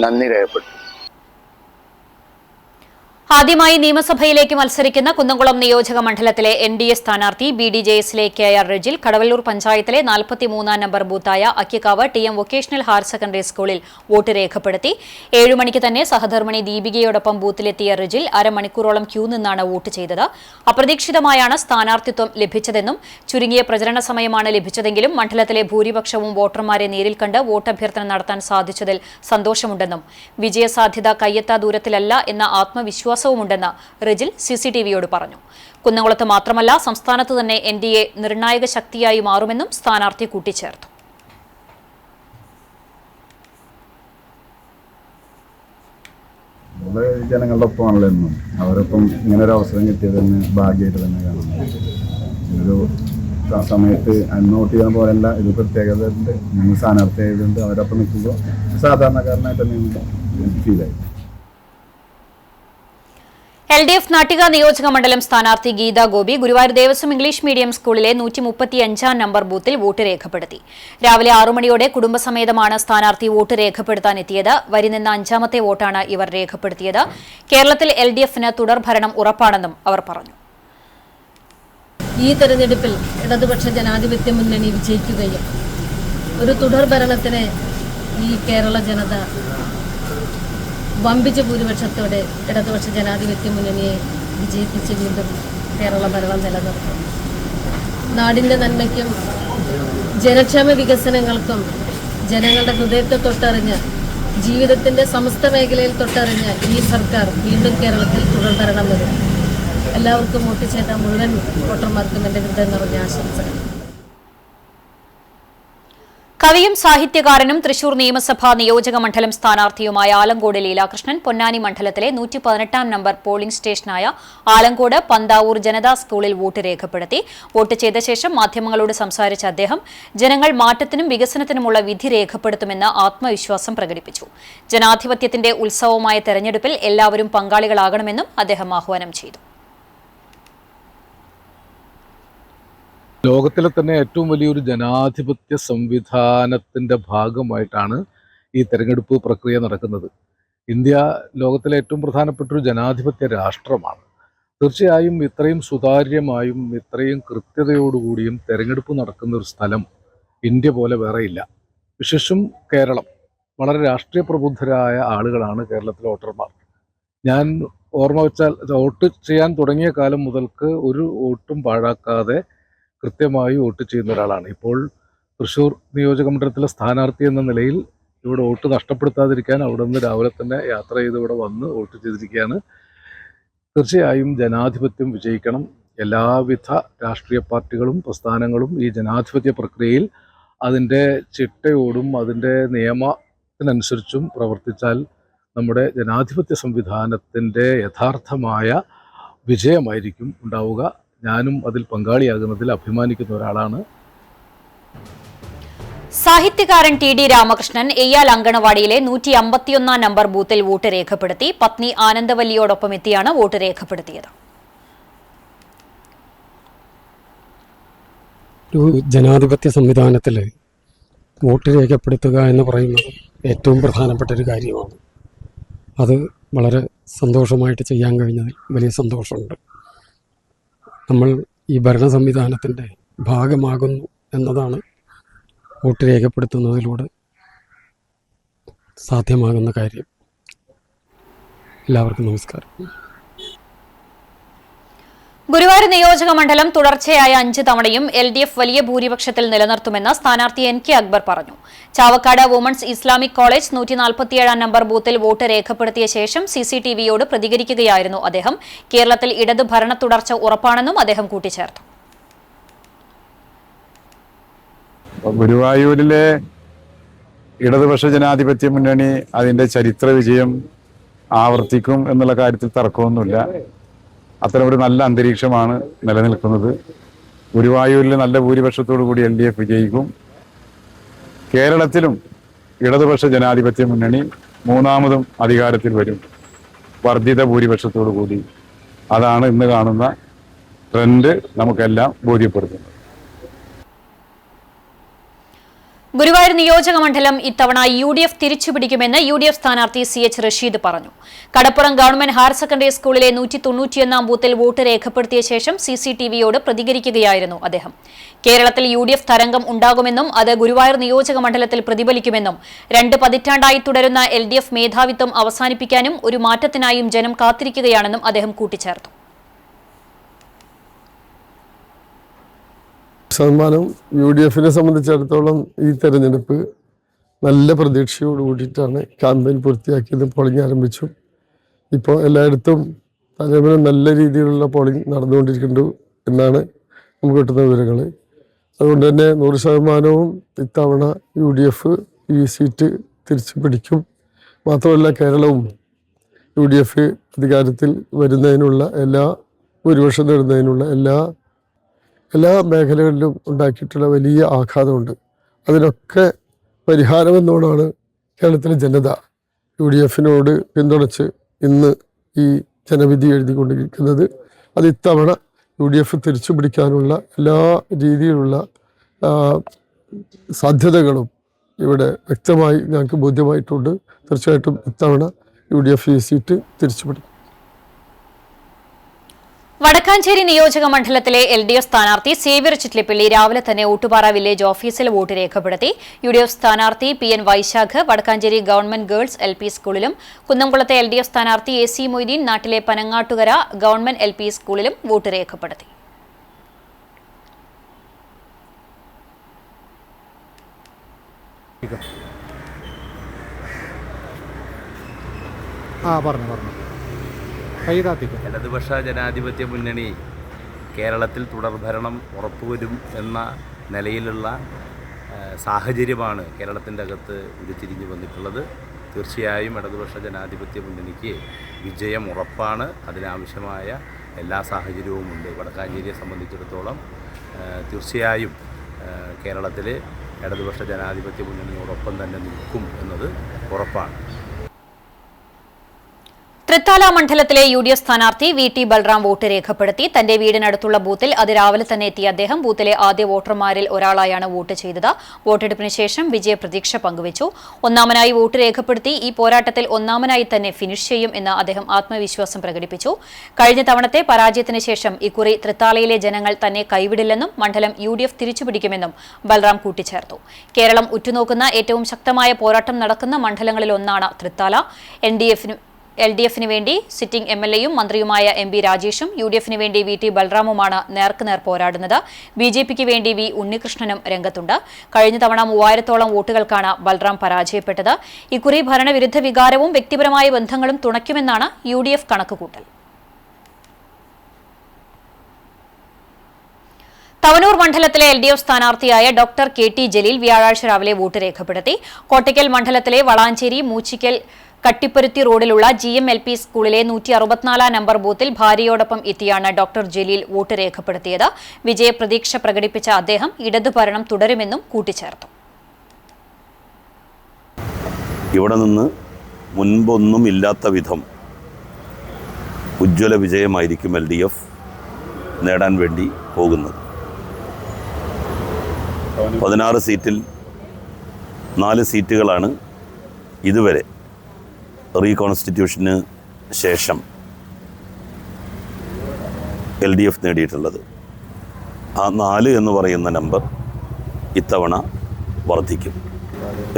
നന്ദി രേഖപ്പെട്ടു. ആദ്യമായി നിയമസഭയിലേക്ക് മത്സരിക്കുന്ന കുന്നംകുളം നിയോജക മണ്ഡലത്തിലെ NDA സ്ഥാനാർത്ഥി BDJSലെ KR റെജിൽ കടവല്ലൂർ പഞ്ചായത്തിലെ 43 നമ്പർ ബൂത്തായ Akkikkavu TM vocational higher secondary സ്കൂളിൽ വോട്ട് രേഖപ്പെടുത്തി. 7 മണിക്ക് തന്നെ സഹധർമ്മിണി ദീപികയോടൊപ്പം ബൂത്തിലെത്തിയ റെജിൽ അരമണിക്കൂറോളം ക്യൂ നിന്നാണ് വോട്ട് ചെയ്തത്. അപ്രതീക്ഷിതമായാണ് സ്ഥാനാർത്ഥിത്വം ലഭിച്ചതെന്നും ചുരുങ്ങിയ പ്രചരണ സമയമാണ് ലഭിച്ചതെങ്കിലും മണ്ഡലത്തിലെ ഭൂരിപക്ഷവും വോട്ടർമാരെ നേരിൽ കണ്ട് വോട്ടഭ്യർത്ഥന നടത്താൻ സാധിച്ചതിൽ സന്തോഷമുണ്ടെന്നും വിജയസാധ്യത കയ്യെത്താ ദൂരത്തിലല്ല എന്ന ആത്മവിശ്വാസം ഉണ്ടെന്ന് റെജിൽ CCTVയോട് പറഞ്ഞു. കുന്നംകുളത്ത് മാത്രമല്ല സംസ്ഥാനത്ത് തന്നെ NDA നിർണായക ശക്തിയായി മാറുമെന്നും സ്ഥാനാർത്ഥി കൂട്ടിച്ചേർത്തു. ജനങ്ങളുടെ ഒപ്പമാണല്ലോ എന്നും. അവരൊപ്പം ഇങ്ങനെ ഒരു അവസരം കിട്ടിയത് തന്നെ ഭാഗ്യമായിട്ട് തന്നെ കാണുന്നു. ഒരു സമയത്ത് അന്ന് വോട്ട് ചെയ്യാൻ പോലല്ല, ഇത് പ്രത്യേകത ഉണ്ട്. ഞങ്ങൾ സ്ഥാനാർത്ഥി ആയതുകൊണ്ട് അവരൊപ്പം നിൽക്കുമ്പോൾ സാധാരണക്കാരനായിട്ട് തന്നെ ഫീലായി. LDF നാട്ടിക നിയോജക മണ്ഡലം സ്ഥാനാർത്ഥി ഗീത ഗോപി ഗുരുവായൂർ ദേവസ്വം ഇംഗ്ലീഷ് മീഡിയം സ്കൂളിലെ 135 നമ്പർ ബൂത്തിൽ വോട്ട് രേഖപ്പെടുത്തി. രാവിലെ 6 മണിയോടെ കുടുംബസമേതമാണ് സ്ഥാനാർത്ഥി വോട്ട് രേഖപ്പെടുത്താൻ എത്തിയത്. വരി നിന്ന 5ാമത്തെ വോട്ടാണ് ഇവർ രേഖപ്പെടുത്തിയത്. കേരളത്തിൽ LDFന് തുടർഭരണം ഉറപ്പാണെന്നും അവർ പറഞ്ഞു. ഈ തെരഞ്ഞെടുപ്പിൽ ഇടതുപക്ഷ ജനാധിപത്യ മുന്നണി വിജയിക്കുകയും ഒരു തുടർഭരണത്തിന് ഈ കേരള ജനത വമ്പിച്ച ഭൂരിപക്ഷത്തോടെ ഇടതുപക്ഷ ജനാധിപത്യ മുന്നണിയെ വിജയിപ്പിച്ച് വീണ്ടും കേരള ഭരണം നിലനിർത്തും. നാടിൻ്റെ നന്മയ്ക്കും ജനക്ഷേമ വികസനങ്ങൾക്കും ജനങ്ങളുടെ ഹൃദയത്തെ തൊട്ടറിഞ്ഞ് ജീവിതത്തിൻ്റെ സമസ്ത മേഖലയിൽ തൊട്ടറിഞ്ഞ് ഈ സർക്കാർ വീണ്ടും കേരളത്തിൽ തുടർഭരണം വരും. എല്ലാവർക്കും വോട്ട് ചെയ്ത മുഴുവൻ വോട്ടർമാർക്കും എൻ്റെ ഹൃദയം നിറഞ്ഞ ആശംസകൾ. കവിയും സാഹിത്യകാരനും തൃശൂർ നിയമസഭാ നിയോജക മണ്ഡലം സ്ഥാനാർത്ഥിയുമായ ആലങ്കോട് ലീലാകൃഷ്ണൻ പൊന്നാനി മണ്ഡലത്തിലെ 118 നമ്പർ പോളിംഗ് സ്റ്റേഷനായ ആലങ്കോട് പന്താവൂർ ജനതാ സ്കൂളിൽ വോട്ട് രേഖപ്പെടുത്തി. വോട്ട് ചെയ്ത ശേഷം മാധ്യമങ്ങളോട് സംസാരിച്ച അദ്ദേഹം ജനങ്ങൾ മാറ്റത്തിനും വികസനത്തിനുമുള്ള വിധി രേഖപ്പെടുത്തുമെന്ന് ആത്മവിശ്വാസം പ്രകടിപ്പിച്ചു. ജനാധിപത്യത്തിന്റെ ഉത്സവമായ തെരഞ്ഞെടുപ്പിൽ എല്ലാവരും പങ്കാളികളാകണമെന്നും അദ്ദേഹം ആഹ്വാനം ചെയ്തു. ലോകത്തിലെ തന്നെ ഏറ്റവും വലിയൊരു ജനാധിപത്യ സംവിധാനത്തിൻ്റെ ഭാഗമായിട്ടാണ് ഈ തെരഞ്ഞെടുപ്പ് പ്രക്രിയ നടക്കുന്നത്. ഇന്ത്യ ലോകത്തിലെ ഏറ്റവും പ്രധാനപ്പെട്ട ഒരു ജനാധിപത്യ രാഷ്ട്രമാണ്. തീർച്ചയായും ഇത്രയും സുതാര്യമായും ഇത്രയും കൃത്യതയോടുകൂടിയും തെരഞ്ഞെടുപ്പ് നടക്കുന്ന ഒരു സ്ഥലം ഇന്ത്യ പോലെ വേറെയില്ല. വിശേഷം കേരളം. വളരെ രാഷ്ട്രീയ പ്രബുദ്ധരായ ആളുകളാണ് കേരളത്തിലെ വോട്ടർമാർ. ഞാൻ ഓർമ്മ വെച്ചാൽ വോട്ട് ചെയ്യാൻ തുടങ്ങിയ കാലം മുതൽക്ക് ഒരു വോട്ടും പാഴാക്കാതെ കൃത്യമായി വോട്ട് ചെയ്യുന്ന ഒരാളാണ്. ഇപ്പോൾ തൃശ്ശൂർ നിയോജകമണ്ഡലത്തിലെ സ്ഥാനാർത്ഥി എന്ന നിലയിൽ ഇവിടെ വോട്ട് നഷ്ടപ്പെടുത്താതിരിക്കാൻ അവിടെ നിന്ന് രാവിലെ തന്നെ യാത്ര ചെയ്ത് ഇവിടെ വന്ന് വോട്ട് ചെയ്തിരിക്കുകയാണ്. തീർച്ചയായും ജനാധിപത്യം വിജയിക്കണം. എല്ലാവിധ രാഷ്ട്രീയ പാർട്ടികളും പ്രസ്ഥാനങ്ങളും ഈ ജനാധിപത്യ പ്രക്രിയയിൽ അതിൻ്റെ ചിട്ടയോടും അതിൻ്റെ നിയമത്തിനനുസരിച്ചും പ്രവർത്തിച്ചാൽ നമ്മുടെ ജനാധിപത്യ സംവിധാനത്തിൻ്റെ യഥാർത്ഥമായ വിജയമായിരിക്കും ഉണ്ടാവുക. ഞാനും അതിൽ പങ്കാളിയാകുന്നതിൽ അഭിമാനിക്കുന്ന ഒരാളാണ്. സാഹിത്യകാരൻ ടി.ഡി. രാമകൃഷ്ണൻ എയ്യാൽ അങ്കണവാടിയിലെ 151 നമ്പർ ബൂത്തിൽ വോട്ട് രേഖപ്പെടുത്തി. പത്നി ആനന്ദവല്ലിയോടൊപ്പം എത്തിയാണ് വോട്ട് രേഖപ്പെടുത്തിയത്. ഒരു ജനാധിപത്യ സംവിധാനത്തിൽ വോട്ട് രേഖപ്പെടുത്തുക എന്ന് പറയുന്നത് ഏറ്റവും പ്രധാനപ്പെട്ട ഒരു കാര്യമാണ്. അത് വളരെ സന്തോഷമായിട്ട് ചെയ്യാൻ കഴിഞ്ഞതിൽ വലിയ സന്തോഷമുണ്ട്. നമ്മൾ ഈ ഭരണ സംവിധാനത്തിൻ്റെ ഭാഗമാകുന്നു എന്നതാണ് വോട്ട് രേഖപ്പെടുത്തുന്നതിലൂടെ സാധ്യമാകുന്ന കാര്യം. എല്ലാവർക്കും നമസ്കാരം. ഗുരുവായൂർ നിയോജക മണ്ഡലം തുടർച്ചയായ 5 തവണയും LDF വലിയ ഭൂരിപക്ഷത്തിൽ നിലനിർത്തുമെന്ന് സ്ഥാനാർത്ഥി NK അക്ബർ പറഞ്ഞു. Chavakkad women's Islamic college 147 number ബൂത്തിൽ വോട്ട് രേഖപ്പെടുത്തിയ ശേഷം CCTVയോട് പ്രതികരിക്കുകയായിരുന്നു അദ്ദേഹം. കേരളത്തിൽ ഇടതു ഭരണ തുടർച്ച ഉറപ്പാണെന്നും അദ്ദേഹം കൂട്ടിച്ചേർത്തു. ഗുരുവായൂരിലെ ഇടതുപക്ഷ ജനാധിപത്യ മുന്നണി അതിൻ്റെ ചരിത്ര വിജയം ആവർത്തിക്കും എന്നുള്ള കാര്യത്തിൽ തർക്കമൊന്നുമില്ല. അത്തരമൊരു നല്ല അന്തരീക്ഷമാണ് നിലനിൽക്കുന്നത്. ഗുരുവായൂരിൽ നല്ല ഭൂരിപക്ഷത്തോടു കൂടി LDF വിജയിക്കും. കേരളത്തിലും ഇടതുപക്ഷ ജനാധിപത്യ മുന്നണി മൂന്നാമതും അധികാരത്തിൽ വരും, വർദ്ധിത ഭൂരിപക്ഷത്തോടു കൂടി. അതാണ് ഇന്ന് കാണുന്ന ട്രെൻഡ് നമുക്കെല്ലാം ബോധ്യപ്പെടുത്തുന്നത്. ഗുരുവായൂർ നിയോജക മണ്ഡലം ഇത്തവണ UDF തിരിച്ചുപിടിക്കുമെന്ന് UDF സ്ഥാനാർത്ഥി CH റഷീദ് പറഞ്ഞു. കടപ്പുറം ഗവൺമെന്റ് ഹയർ സെക്കൻഡറി സ്കൂളിലെ 191 ബൂത്തിൽ വോട്ട് രേഖപ്പെടുത്തിയ ശേഷം CCTVയോട് പ്രതികരിക്കുകയായിരുന്നു അദ്ദേഹം. കേരളത്തിൽ UDF തരംഗം ഉണ്ടാകുമെന്നും അത് ഗുരുവായൂർ നിയോജക മണ്ഡലത്തിൽ പ്രതിഫലിക്കുമെന്നും 2 പതിറ്റാണ്ടായി തുടരുന്ന LDF മേധാവിത്വം അവസാനിപ്പിക്കാനും ഒരു മാറ്റത്തിനായും ജനം കാത്തിരിക്കുകയാണെന്നും അദ്ദേഹം കൂട്ടിച്ചേർത്തു. ശതമാനം UDFനെ സംബന്ധിച്ചിടത്തോളം ഈ തെരഞ്ഞെടുപ്പ് നല്ല പ്രതീക്ഷയോട് കൂടിയിട്ടാണ് ക്യാമ്പയിൻ പൂർത്തിയാക്കിയത്. പോളിംഗ് ആരംഭിച്ചു. ഇപ്പോൾ എല്ലായിടത്തും അതേപോലെ നല്ല രീതിയിലുള്ള പോളിംഗ് നടന്നുകൊണ്ടിരിക്കുന്നു എന്നാണ് നമുക്ക് കിട്ടുന്ന വിവരങ്ങൾ. അതുകൊണ്ട് തന്നെ 100% ഇത്തവണ UDF ഈ സീറ്റ് തിരിച്ചു പിടിക്കും. മാത്രമല്ല കേരളവും UDF അധികാരത്തിൽ വരുന്നതിനുള്ള ഭൂരിപക്ഷം നേടുന്നതിനുള്ള എല്ലാ മേഖലകളിലും ഉണ്ടാക്കിയിട്ടുള്ള വലിയ ആഘാതമുണ്ട്. അതിനൊക്കെ പരിഹാരമെന്നോടാണ് കേരളത്തിലെ ജനത UDFനോട് പിന്തുണച്ച് ഇന്ന് ഈ ജനവിധി എഴുതിക്കൊണ്ടിരിക്കുന്നത്. അത് ഇത്തവണ UDF തിരിച്ചു പിടിക്കാനുള്ള എല്ലാ രീതിയിലുള്ള സാധ്യതകളും ഇവിടെ വ്യക്തമായി ഞങ്ങൾക്ക് ബോധ്യമായിട്ടുണ്ട്. തീർച്ചയായിട്ടും ഇത്തവണ UDF ഈ സീറ്റ് തിരിച്ചു പിടിക്കും. വടക്കാഞ്ചേരി നിയോജക മണ്ഡലത്തിലെ LDF സ്ഥാനാർത്ഥി സേവ്യർ ചിറ്റ്ലിപ്പള്ളി രാവിലെ തന്നെ ഊട്ടുപാറ വില്ലേജ് ഓഫീസിൽ വോട്ട് രേഖപ്പെടുത്തി. UDF സ്ഥാനാർത്ഥി PN Vaisakh Vadakkanchery government girls LP സ്കൂളിലും കുന്നംകുളത്തെ LDF സ്ഥാനാർത്ഥി AC മൊയ്തീൻ നാട്ടിലെ പനങ്ങാട്ടുകര ഗവൺമെന്റ് LP സ്കൂളിലും വോട്ട് രേഖപ്പെടുത്തി. ഇടതുപക്ഷ ജനാധിപത്യ മുന്നണി കേരളത്തിൽ തുടർഭരണം ഉറപ്പുവരും എന്ന നിലയിലുള്ള സാഹചര്യമാണ് കേരളത്തിൻ്റെ അകത്ത് ഉരുത്തിരിഞ്ഞു വന്നിട്ടുള്ളത്. തീർച്ചയായും ഇടതുപക്ഷ ജനാധിപത്യ മുന്നണിക്ക് വിജയം ഉറപ്പാണ്. അതിനാവശ്യമായ എല്ലാ സാഹചര്യവുമുണ്ട്. വടക്കാഞ്ചേരിയെ സംബന്ധിച്ചിടത്തോളം തീർച്ചയായും കേരളത്തിൽ ഇടതുപക്ഷ ജനാധിപത്യ മുന്നണിയോടൊപ്പം തന്നെ നിൽക്കും എന്നത് ഉറപ്പാണ്. തൃത്താല മണ്ഡലത്തിലെ UDF സ്ഥാനാർത്ഥി VT ബൽറാം വോട്ട് രേഖപ്പെടുത്തി. തന്റെ വീടിനടുത്തുള്ള ബൂത്തിൽ അതിരാവിലെ തന്നെ എത്തിയ അദ്ദേഹം ബൂത്തിലെ ആദ്യ വോട്ടർമാരിൽ ഒരാളായാണ് വോട്ട് ചെയ്തത്. വോട്ടെടുപ്പിന് ശേഷം വിജയപ്രതീക്ഷ പങ്കുവച്ചു. ഒന്നാമനായി വോട്ട് രേഖപ്പെടുത്തി ഈ പോരാട്ടത്തിൽ ഒന്നാമനായി തന്നെ ഫിനിഷ് ചെയ്യും എന്ന് അദ്ദേഹം ആത്മവിശ്വാസം പ്രകടിപ്പിച്ചു. കഴിഞ്ഞ തവണത്തെ പരാജയത്തിന് ശേഷം ഇക്കുറി തൃത്താലയിലെ ജനങ്ങൾ തന്നെ കൈവിടില്ലെന്നും മണ്ഡലം UDF തിരിച്ചുപിടിക്കുമെന്നും ബൽറാം കൂട്ടിച്ചേർത്തു. കേരളം ഉറ്റുനോക്കുന്ന ഏറ്റവും ശക്തമായ പോരാട്ടം നടക്കുന്ന മണ്ഡലങ്ങളിലൊന്നാണ് തൃത്താല. LDFന് വേണ്ടി സിറ്റിംഗ് MLAയും മന്ത്രിയുമായ MP രാജേഷും UDFന് വേണ്ടി VT ബൽറാമുമാണ് നേർക്കുനേർ പോരാടുന്നത്. BJPക്ക് വേണ്ടി V ഉണ്ണികൃഷ്ണനും രംഗത്തുണ്ട്. കഴിഞ്ഞ തവണ 3000-ഓളം വോട്ടുകൾക്കാണ് ബൽറാം പരാജയപ്പെട്ടത്. ഇക്കുറി ഭരണവിരുദ്ധ വികാരവും വ്യക്തിപരമായ ബന്ധങ്ങളും തുണയ്ക്കുമെന്നാണ് UDF കണക്കുകൂട്ടൽ. തവനൂർ മണ്ഡലത്തിലെ LDF സ്ഥാനാർത്ഥിയായ ഡോക്ടർ KT ജലീൽ വ്യാഴാഴ്ച രാവിലെ വോട്ട് രേഖപ്പെടുത്തി. കോട്ടയ്ക്കൽ മണ്ഡലത്തിലെ വളാഞ്ചേരി മൂച്ചിക്കൽ കട്ടിപ്പരുത്തി റോഡിലുള്ള GMLP സ്കൂളിലെ 164 നമ്പർ ബൂത്തിൽ ഭാര്യയോടൊപ്പം എത്തിയാണ് ഡോക്ടർ ജലീൽ വോട്ട് രേഖപ്പെടുത്തിയത്. വിജയപ്രതീക്ഷ പ്രകടിപ്പിച്ച അദ്ദേഹം ഇടതുഭരണം തുടരുമെന്നും കൂട്ടിച്ചേർത്തു. ഇവിടെ നിന്ന് മുൻപൊന്നും ഇല്ലാത്ത വിധം ഉജ്ജ്വല വിജയമായിരിക്കും LDF നേടാൻ വേണ്ടി പോകുന്നത്. 16 സീറ്റിൽ 4 സീറ്റുകളാണ് ഇതുവരെ റീകോൺസ്റ്റിറ്റ്യൂഷന് ശേഷം LDF നേടിയിട്ടുള്ളത്. ആ 4 എന്ന് പറയുന്ന നമ്പർ ഇത്തവണ വർദ്ധിക്കും.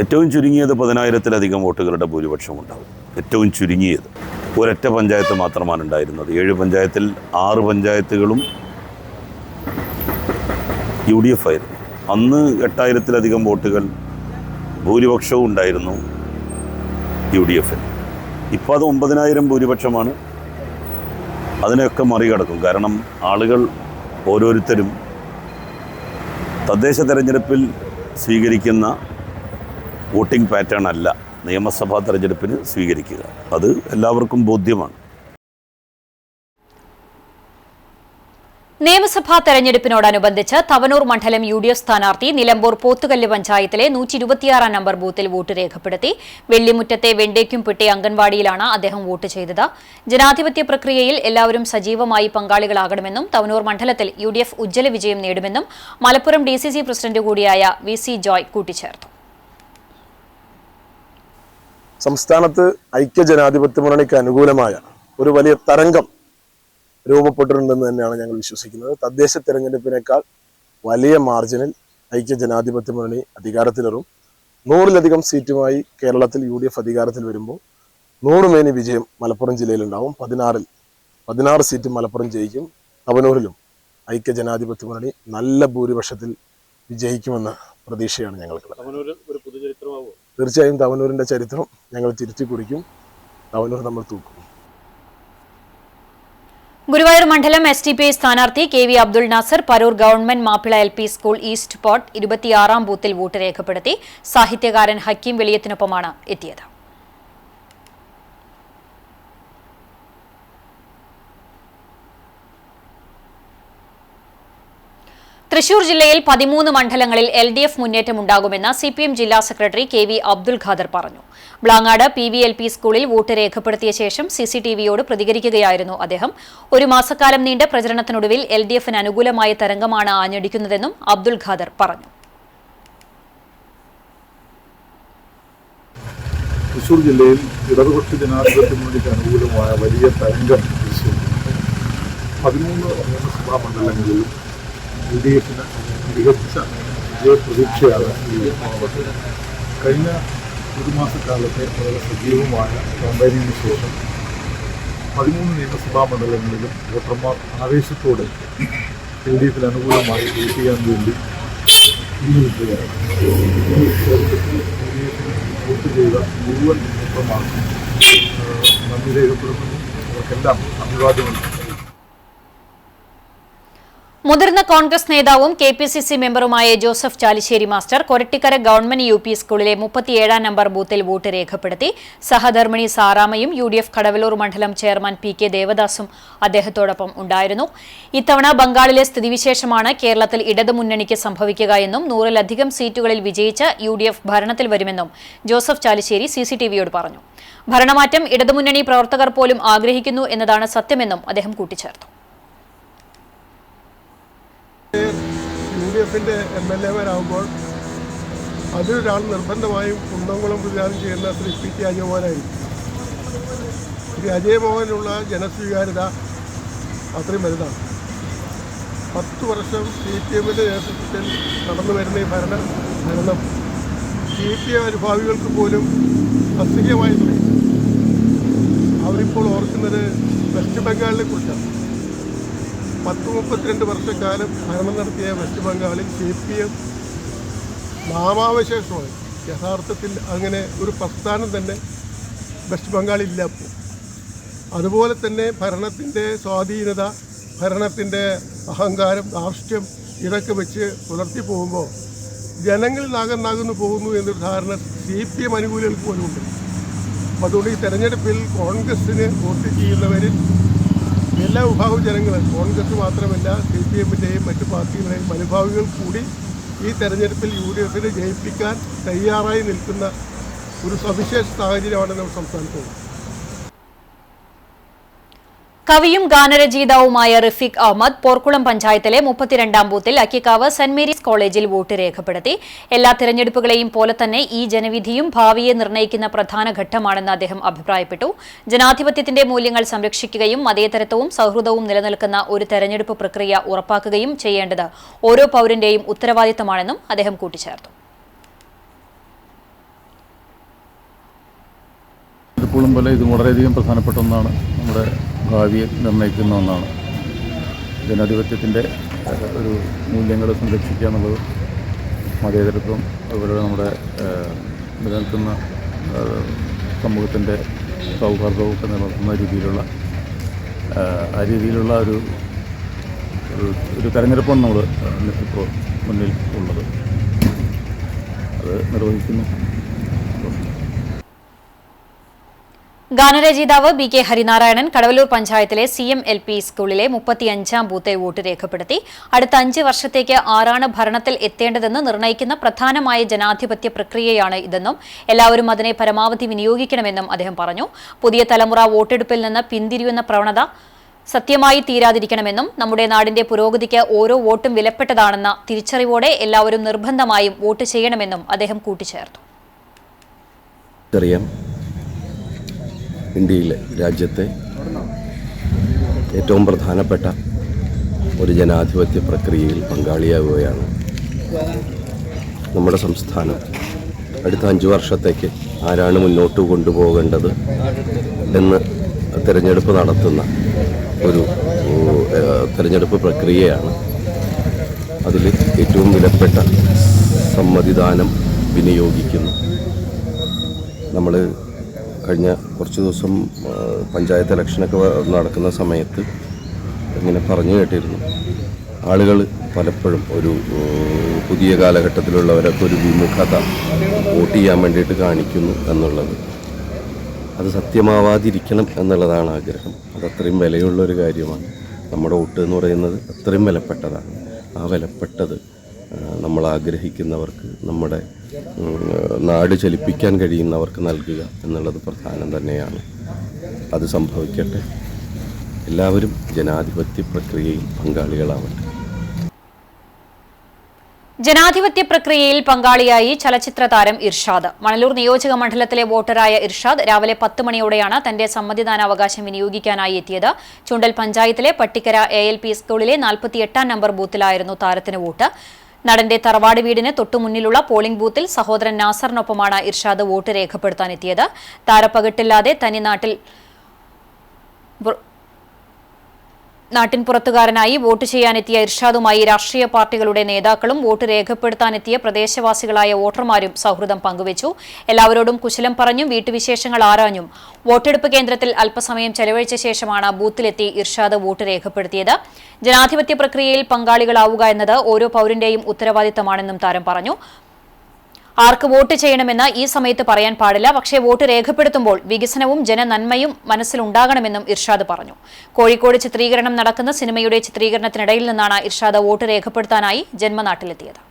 ഏറ്റവും ചുരുങ്ങിയത് 10,000-ലധികം വോട്ടുകളുടെ ഭൂരിപക്ഷം ഉണ്ടാവും. ഏറ്റവും ചുരുങ്ങിയത് ഒരൊറ്റ പഞ്ചായത്ത് മാത്രമാണ് ഉണ്ടായിരുന്നത്. 7 പഞ്ചായത്തിൽ 6 പഞ്ചായത്തുകളും UDF ആയിരുന്നു. അന്ന് 8,000-ലധികം വോട്ടുകൾ ഭൂരിപക്ഷവും ഉണ്ടായിരുന്നു UDF-ന്. ഇപ്പോൾ അത് 9,000 ഭൂരിപക്ഷമാണ്. അതിനെയൊക്കെ മറികടക്കും. കാരണം ആളുകൾ ഓരോരുത്തരും തദ്ദേശ തെരഞ്ഞെടുപ്പിൽ സ്വീകരിക്കുന്ന വോട്ടിംഗ് പാറ്റേൺ അല്ല നിയമസഭാ തെരഞ്ഞെടുപ്പിന് സ്വീകരിക്കുക. അത് എല്ലാവർക്കും ബോധ്യമാണ്. നിയമസഭാ തെരഞ്ഞെടുപ്പിനോടനുബന്ധിച്ച് തവനൂർ മണ്ഡലം UDF സ്ഥാനാർത്ഥി നിലമ്പൂർ പോത്തുകല്ല് പഞ്ചായത്തിലെ 126 നമ്പർ ബൂത്തിൽ വോട്ട് രേഖപ്പെടുത്തി. വെള്ളിമുറ്റത്തെ വെണ്ടേക്കുംപെട്ടി അംഗൻവാടിയിലാണ് അദ്ദേഹം വോട്ട് ചെയ്തത്. ജനാധിപത്യ പ്രക്രിയയിൽ എല്ലാവരും സജീവമായി പങ്കാളികളാകണമെന്നും തവനൂർ മണ്ഡലത്തിൽ UDF ഉജ്ജ്വല വിജയം നേടുമെന്നും മലപ്പുറം DCC പ്രസിഡന്റ് കൂടിയായ VC ജോയ് കൂട്ടിച്ചേർത്തു. സംസ്ഥാനത്ത് ഐക്യജനാധിപത്യ മുന്നണിക്ക് അനുകൂലമായ ഒരു വലിയ തരംഗം രൂപപ്പെട്ടിട്ടുണ്ടെന്ന് തന്നെയാണ് ഞങ്ങൾ വിശ്വസിക്കുന്നത്. തദ്ദേശ തെരഞ്ഞെടുപ്പിനേക്കാൾ വലിയ മാർജിനിൽ ഐക്യജനാധിപത്യ മുന്നണി അധികാരത്തിലേറും. 100-ലധികം സീറ്റുമായി കേരളത്തിൽ UDF അധികാരത്തിൽ വരുമ്പോൾ 100 മേനി വിജയം മലപ്പുറം ജില്ലയിലുണ്ടാവും. 16 സീറ്റ് മലപ്പുറം ജയിക്കും. തവനൂരിലും ഐക്യജനാധിപത്യ മുന്നണി നല്ല ഭൂരിപക്ഷത്തിൽ വിജയിക്കുമെന്ന പ്രതീക്ഷയാണ് ഞങ്ങൾക്കുള്ളത്. തീർച്ചയായും തവനൂരിൻ്റെ ചരിത്രം ഞങ്ങൾ തിരുത്തി കുറിക്കും. തവനൂർ നമ്മൾ തൂക്കും. ഗുരുവായൂർ മണ്ഡലം SDPI സ്ഥാനാർത്ഥി KV Abdul Nasar Paroor government Mappila LP school east port 26 ബൂത്തിൽ വോട്ട് രേഖപ്പെടുത്തി. സാഹിത്യകാരൻ ഹക്കീം വെളിയത്തിനൊപ്പമാണ് എത്തിയത്. തൃശൂർ ജില്ലയിൽ 13 മണ്ഡലങ്ങളിൽ LDF മുന്നേറ്റമുണ്ടാകുമെന്ന് CPM ജില്ലാ സെക്രട്ടറി KV അബ്ദുൽ ഖാദർ പറഞ്ഞു. ബ്ലാങ്ങാട് PVLP സ്കൂളിൽ വോട്ട് രേഖപ്പെടുത്തിയ ശേഷം CCTVയോട് പ്രതികരിക്കുകയായിരുന്നു അദ്ദേഹം. ഒരു മാസക്കാലം നീണ്ട പ്രചരണത്തിനൊടുവിൽ LDFന് അനുകൂലമായ തരംഗമാണ് ആഞ്ഞടിക്കുന്നതെന്നും അബ്ദുൽ ഖാദർ പറഞ്ഞു. തൃശൂർ ജില്ലയിൽ ഇടതുപക്ഷ ജനാധിപത്യ മുന്നണിക്ക് അനുകൂലമായ വലിയ തരംഗം 13 നിയമസഭാ മണ്ഡലങ്ങളിലും LDFന് മികച്ച വിജയപ്രതീക്ഷയാണ്. കഴിഞ്ഞ ഒരു മാസക്കാലത്തെ വളരെ സജീവമായ ക്യാമ്പയിനിന് ശേഷം 13 നിയമസഭാ മണ്ഡലങ്ങളിലും വോട്ടർമാർ ആവേശത്തോടെ LDFന് അനുകൂലമായി വോട്ട് ചെയ്യാൻ വേണ്ടി ഇരിക്കുകയാണ്. വോട്ട് ചെയ്ത മുഴുവൻ വോട്ടർമാർക്കും നന്ദി രേഖപ്പെടുന്നു. അവർക്കെല്ലാം അഭിവാദ്യങ്ങൾ. മുതിർന്ന കോൺഗ്രസ് നേതാവും KPCC മെമ്പറുമായ Joseph Chalissery master Korattikkara government UP സ്കൂളിലെ 37 നമ്പർ ബൂത്തിൽ വോട്ട് രേഖപ്പെടുത്തി. സഹധർമ്മിണി സാറാമയും UDF കടവലൂർ മണ്ഡലം ചെയർമാൻ PK ദേവദാസും അദ്ദേഹത്തോടൊപ്പം ഉണ്ടായിരുന്നു. ഇത്തവണ ബംഗാളിലെ സ്ഥിതിവിശേഷമാണ് കേരളത്തിൽ ഇടതുമുന്നണിക്ക് സംഭവിക്കുക എന്നും 100-ലധികം സീറ്റുകളിൽ വിജയിച്ച് UDF ഭരണത്തിൽ വരുമെന്നും ജോസഫ് ചാലിശ്ശേരി CCTVയോട് പറഞ്ഞു. ഭരണമാറ്റം ഇടതുമുന്നണി പ്രവർത്തകർ പോലും ആഗ്രഹിക്കുന്നു എന്നതാണ് സത്യമെന്നും അദ്ദേഹം കൂട്ടിച്ചേർത്തു. UDFിൻ്റെ MLA-മാരാകുമ്പോൾ അതിലൊരാൾ നിർബന്ധമായും കുന്നംകുളം പ്രതിദാനം ചെയ്യുന്ന ശ്രീ PT അജയമോഹനായിരിക്കും. ശ്രീ അജയമോഹനുള്ള ജനസ്വീകാര്യത അത്രയും വലുതാണ്. 10 വർഷം CPM-ൻ്റെ നേതൃത്വത്തിൽ നടന്നു വരുന്ന ഈ ഭരണം CPM അനുഭാവികൾക്ക് പോലും അസഹ്യമായി തുടങ്ങി. അവരിപ്പോൾ ഓർക്കുന്നത് വെസ്റ്റ് ബംഗാളിനെ കുറിച്ചാണ്. 10-32 വർഷക്കാലം ഭരണം നടത്തിയ വെസ്റ്റ് ബംഗാളിൽ CPM നാമാവശേഷമായി. യഥാർത്ഥത്തിൽ അങ്ങനെ ഒരു പ്രസ്ഥാനം തന്നെ വെസ്റ്റ് ബംഗാളില്ല. ഇപ്പോൾ അതുപോലെ തന്നെ ഭരണത്തിൻ്റെ സ്വാധീനത, ഭരണത്തിൻ്റെ അഹങ്കാരം, ധാർഷ്ട്യം ഇതൊക്കെ വെച്ച് പുലർത്തി പോകുമ്പോൾ ജനങ്ങൾ നാഗം പോകുന്നു എന്നൊരു ധാരണ CPM അനുകൂലികൾക്ക് പോലും ഉണ്ട്. അതുകൊണ്ട് ഈ തെരഞ്ഞെടുപ്പിൽ കോൺഗ്രസ്സിന് വോട്ട് ചെയ്യുന്നവരിൽ എല്ലാ വിഭാഗം ജനങ്ങളും, കോൺഗ്രസ് മാത്രമല്ല CPM-ൻ്റെയും മറ്റു പാർട്ടികളുടെയും അനുഭാവികൾ കൂടി ഈ തെരഞ്ഞെടുപ്പിൽ UDF-നെ ജയിപ്പിക്കാൻ തയ്യാറായി നിൽക്കുന്ന ഒരു സവിശേഷ സാഹചര്യമാണ് നമ്മുടെ സംസ്ഥാനത്ത്. കവിയും ഗാനരചയിതാവുമായ റഫീഖ് അഹമ്മദ് പോർക്കുളം പഞ്ചായത്തിലെ 32-ാം ബൂത്തിൽ അക്കിക്കാവ് സെന്റ് മേരീസ് കോളേജിൽ വോട്ട് രേഖപ്പെടുത്തി. എല്ലാ തിരഞ്ഞെടുപ്പുകളെയും പോലെ തന്നെ ഈ ജനവിധിയും ഭാവിയെ നിർണ്ണയിക്കുന്ന പ്രധാന ഘട്ടമാണെന്ന് അദ്ദേഹം അഭിപ്രായപ്പെട്ടു. ജനാധിപത്യത്തിന്റെ മൂല്യങ്ങൾ സംരക്ഷിക്കുകയും മതേതരത്വവും സൗഹൃദവും നിലനിൽക്കുന്ന ഒരു തെരഞ്ഞെടുപ്പ് പ്രക്രിയ ഉറപ്പാക്കുകയും ചെയ്യേണ്ടത് ഓരോ പൌരന്റെയും ഉത്തരവാദിത്തമാണെന്നും അദ്ദേഹം കൂട്ടിച്ചേർത്തു. എപ്പോഴും പോലെ ഇത് വളരെയധികം പ്രധാനപ്പെട്ട ഒന്നാണ്. നമ്മുടെ ഭാവിയെ നിർണ്ണയിക്കുന്ന ഒന്നാണ്. ജനാധിപത്യത്തിൻ്റെ ഒരു മൂല്യങ്ങൾ സംരക്ഷിക്കുക എന്നുള്ളത്, മതേതരത്വം, അതുപോലെ നമ്മുടെ നിലനിൽക്കുന്ന സമൂഹത്തിൻ്റെ സൗഹാർദ്ദവും ഒക്കെ നിലനിർത്തുന്ന രീതിയിലുള്ള ആ രീതിയിലുള്ള ഒരു തെരഞ്ഞെടുപ്പാണ് നമ്മൾ ഇപ്പോൾ മുന്നിൽ ഉള്ളത്. അത് നിർവഹിക്കുന്നു. ഗാനരചയിതാവ് BK ഹരിനാരായണൻ കടവല്ലൂർ പഞ്ചായത്തിലെ CMLP സ്കൂളിലെ 35-ാം ബൂത്തിൽ വോട്ട് രേഖപ്പെടുത്തി. അടുത്ത 5 വർഷത്തേക്ക് ആരാണ് ഭരണത്തിൽ എത്തേണ്ടതെന്ന് നിർണ്ണയിക്കുന്ന പ്രധാനമായ ജനാധിപത്യ പ്രക്രിയയാണ് ഇതെന്നും എല്ലാവരും അതിനെ പരമാവധി വിനിയോഗിക്കണമെന്നും അദ്ദേഹം പറഞ്ഞു. പുതിയ തലമുറ വോട്ടെടുപ്പിൽ നിന്ന് പിന്തിരിയുന്ന പ്രവണത സത്യമായി തീരാതിരിക്കണമെന്നും നമ്മുടെ നാടിന്റെ പുരോഗതിക്ക് ഓരോ വോട്ടും വിലപ്പെട്ടതാണെന്ന തിരിച്ചറിവോടെ എല്ലാവരും നിർബന്ധമായും വോട്ട് ചെയ്യണമെന്നും അദ്ദേഹം കൂട്ടിച്ചേർത്തു. ഇന്ത്യയിലെ രാജ്യത്തെ ഏറ്റവും പ്രധാനപ്പെട്ട ഒരു ജനാധിപത്യ പ്രക്രിയയിൽ പങ്കാളിയാവുകയാണ്. നമ്മുടെ സംസ്ഥാനം അടുത്ത 5 വർഷത്തേക്ക് ആരാണ് മുന്നോട്ട് കൊണ്ടുപോകേണ്ടത് എന്ന് തിരഞ്ഞെടുപ്പ് നടത്തുന്ന ഒരു തിരഞ്ഞെടുപ്പ് പ്രക്രിയയാണ്. അതിൽ ഏറ്റവും വിലപ്പെട്ട സമ്മതിദാനം വിനിയോഗിക്കുന്നു. നമ്മൾ കഴിഞ്ഞ കുറച്ച് ദിവസം പഞ്ചായത്ത് ഇലക്ഷനൊക്കെ നടക്കുന്ന സമയത്ത് ഇങ്ങനെ പറഞ്ഞു കേട്ടിരുന്നു, ആളുകൾ പലപ്പോഴും ഒരു പുതിയ കാലഘട്ടത്തിലുള്ളവരൊക്കെ ഒരു വിമുഖത വോട്ട് ചെയ്യാൻ വേണ്ടിയിട്ട് കാണിക്കുന്നു എന്നുള്ളത്. അത് സത്യമാവാതിരിക്കണം എന്നുള്ളതാണ് ആഗ്രഹം. അതത്രയും വിലയുള്ളൊരു കാര്യമാണ്. നമ്മുടെ വോട്ട് എന്ന് പറയുന്നത് അത്രയും വിലപ്പെട്ടതാണ്. ആ വിലപ്പെട്ടത് നമ്മൾ ആഗ്രഹിക്കുന്നവർക്ക്, നമ്മുടെ നാട് ചലിപ്പിക്കാൻ കഴിയുന്നവർക്ക് നൽകുക എന്നുള്ളത് പ്രധാനം തന്നെയാണ്. അത് സംഭവിക്കട്ടെ. എല്ലാവരും ജനാധിപത്യ പ്രക്രിയയിൽ പങ്കാളികളാവട്ടെ. ജനാധിപത്യ പ്രക്രിയയിൽ പങ്കാളിയായി ചലച്ചിത്ര താരം ഇർഷാദ്. മണലൂർ നിയോജക മണ്ഡലത്തിലെ വോട്ടറായ ഇർഷാദ് രാവിലെ 10 മണിയോടെയാണ് തന്റെ സമ്മതിദാനാവകാശം വിനിയോഗിക്കാനായി എത്തിയത്. ചുണ്ടൽ പഞ്ചായത്തിലെ പട്ടിക്കര ALP സ്കൂളിലെ 48-ാം നമ്പർ ബൂത്തിലായിരുന്നു താരത്തിന് വോട്ട്. നടന്റെ തറവാട് വീടിന് തൊട്ടുമുന്നിലുള്ള പോളിംഗ് ബൂത്തിൽ സഹോദരൻ നാസറിനൊപ്പമാണ് ഇർഷാദ് വോട്ട് രേഖപ്പെടുത്താനെത്തിയത്. താരപ്പകിട്ടില്ലാതെ തനി നാട്ടിൻപുറത്തുകാരനായി വോട്ട് ചെയ്യാനെത്തിയ ഇർഷാദുമായി രാഷ്ട്രീയ പാർട്ടികളുടെ നേതാക്കളും വോട്ട് രേഖപ്പെടുത്താനെത്തിയ പ്രദേശവാസികളായ വോട്ടർമാരും സൗഹൃദം പങ്കുവച്ചു. എല്ലാവരോടും കുശലം പറഞ്ഞും വീട്ടുവിശേഷങ്ങൾ ആരാഞ്ഞും വോട്ടെടുപ്പ് കേന്ദ്രത്തിൽ അല്പസമയം ചെലവഴിച്ച ശേഷമാണ് ബൂത്തിലെത്തി ഇർഷാദ് വോട്ട് രേഖപ്പെടുത്തിയത്. ജനാധിപത്യ പ്രക്രിയയിൽ പങ്കാളികളാവുക എന്നത് ഓരോ പൌരന്റെയും ഉത്തരവാദിത്തമാണെന്നും താരം പറഞ്ഞു. ആർക്ക് വോട്ട് ചെയ്യണമെന്ന് ഈ സമയത്ത് പറയാൻ പാടില്ല, പക്ഷേ വോട്ട് രേഖപ്പെടുത്തുമ്പോൾ വികസനവും ജനനന്മയും മനസ്സിലുണ്ടാകണമെന്നും ഇർഷാദ് പറഞ്ഞു. കോഴിക്കോട് ചിത്രീകരണം നടക്കുന്ന സിനിമയുടെ ചിത്രീകരണത്തിനിടയിൽ നിന്നാണ് ഇർഷാദ് വോട്ട് രേഖപ്പെടുത്താനായി ജന്മനാട്ടിലെത്തിയത്.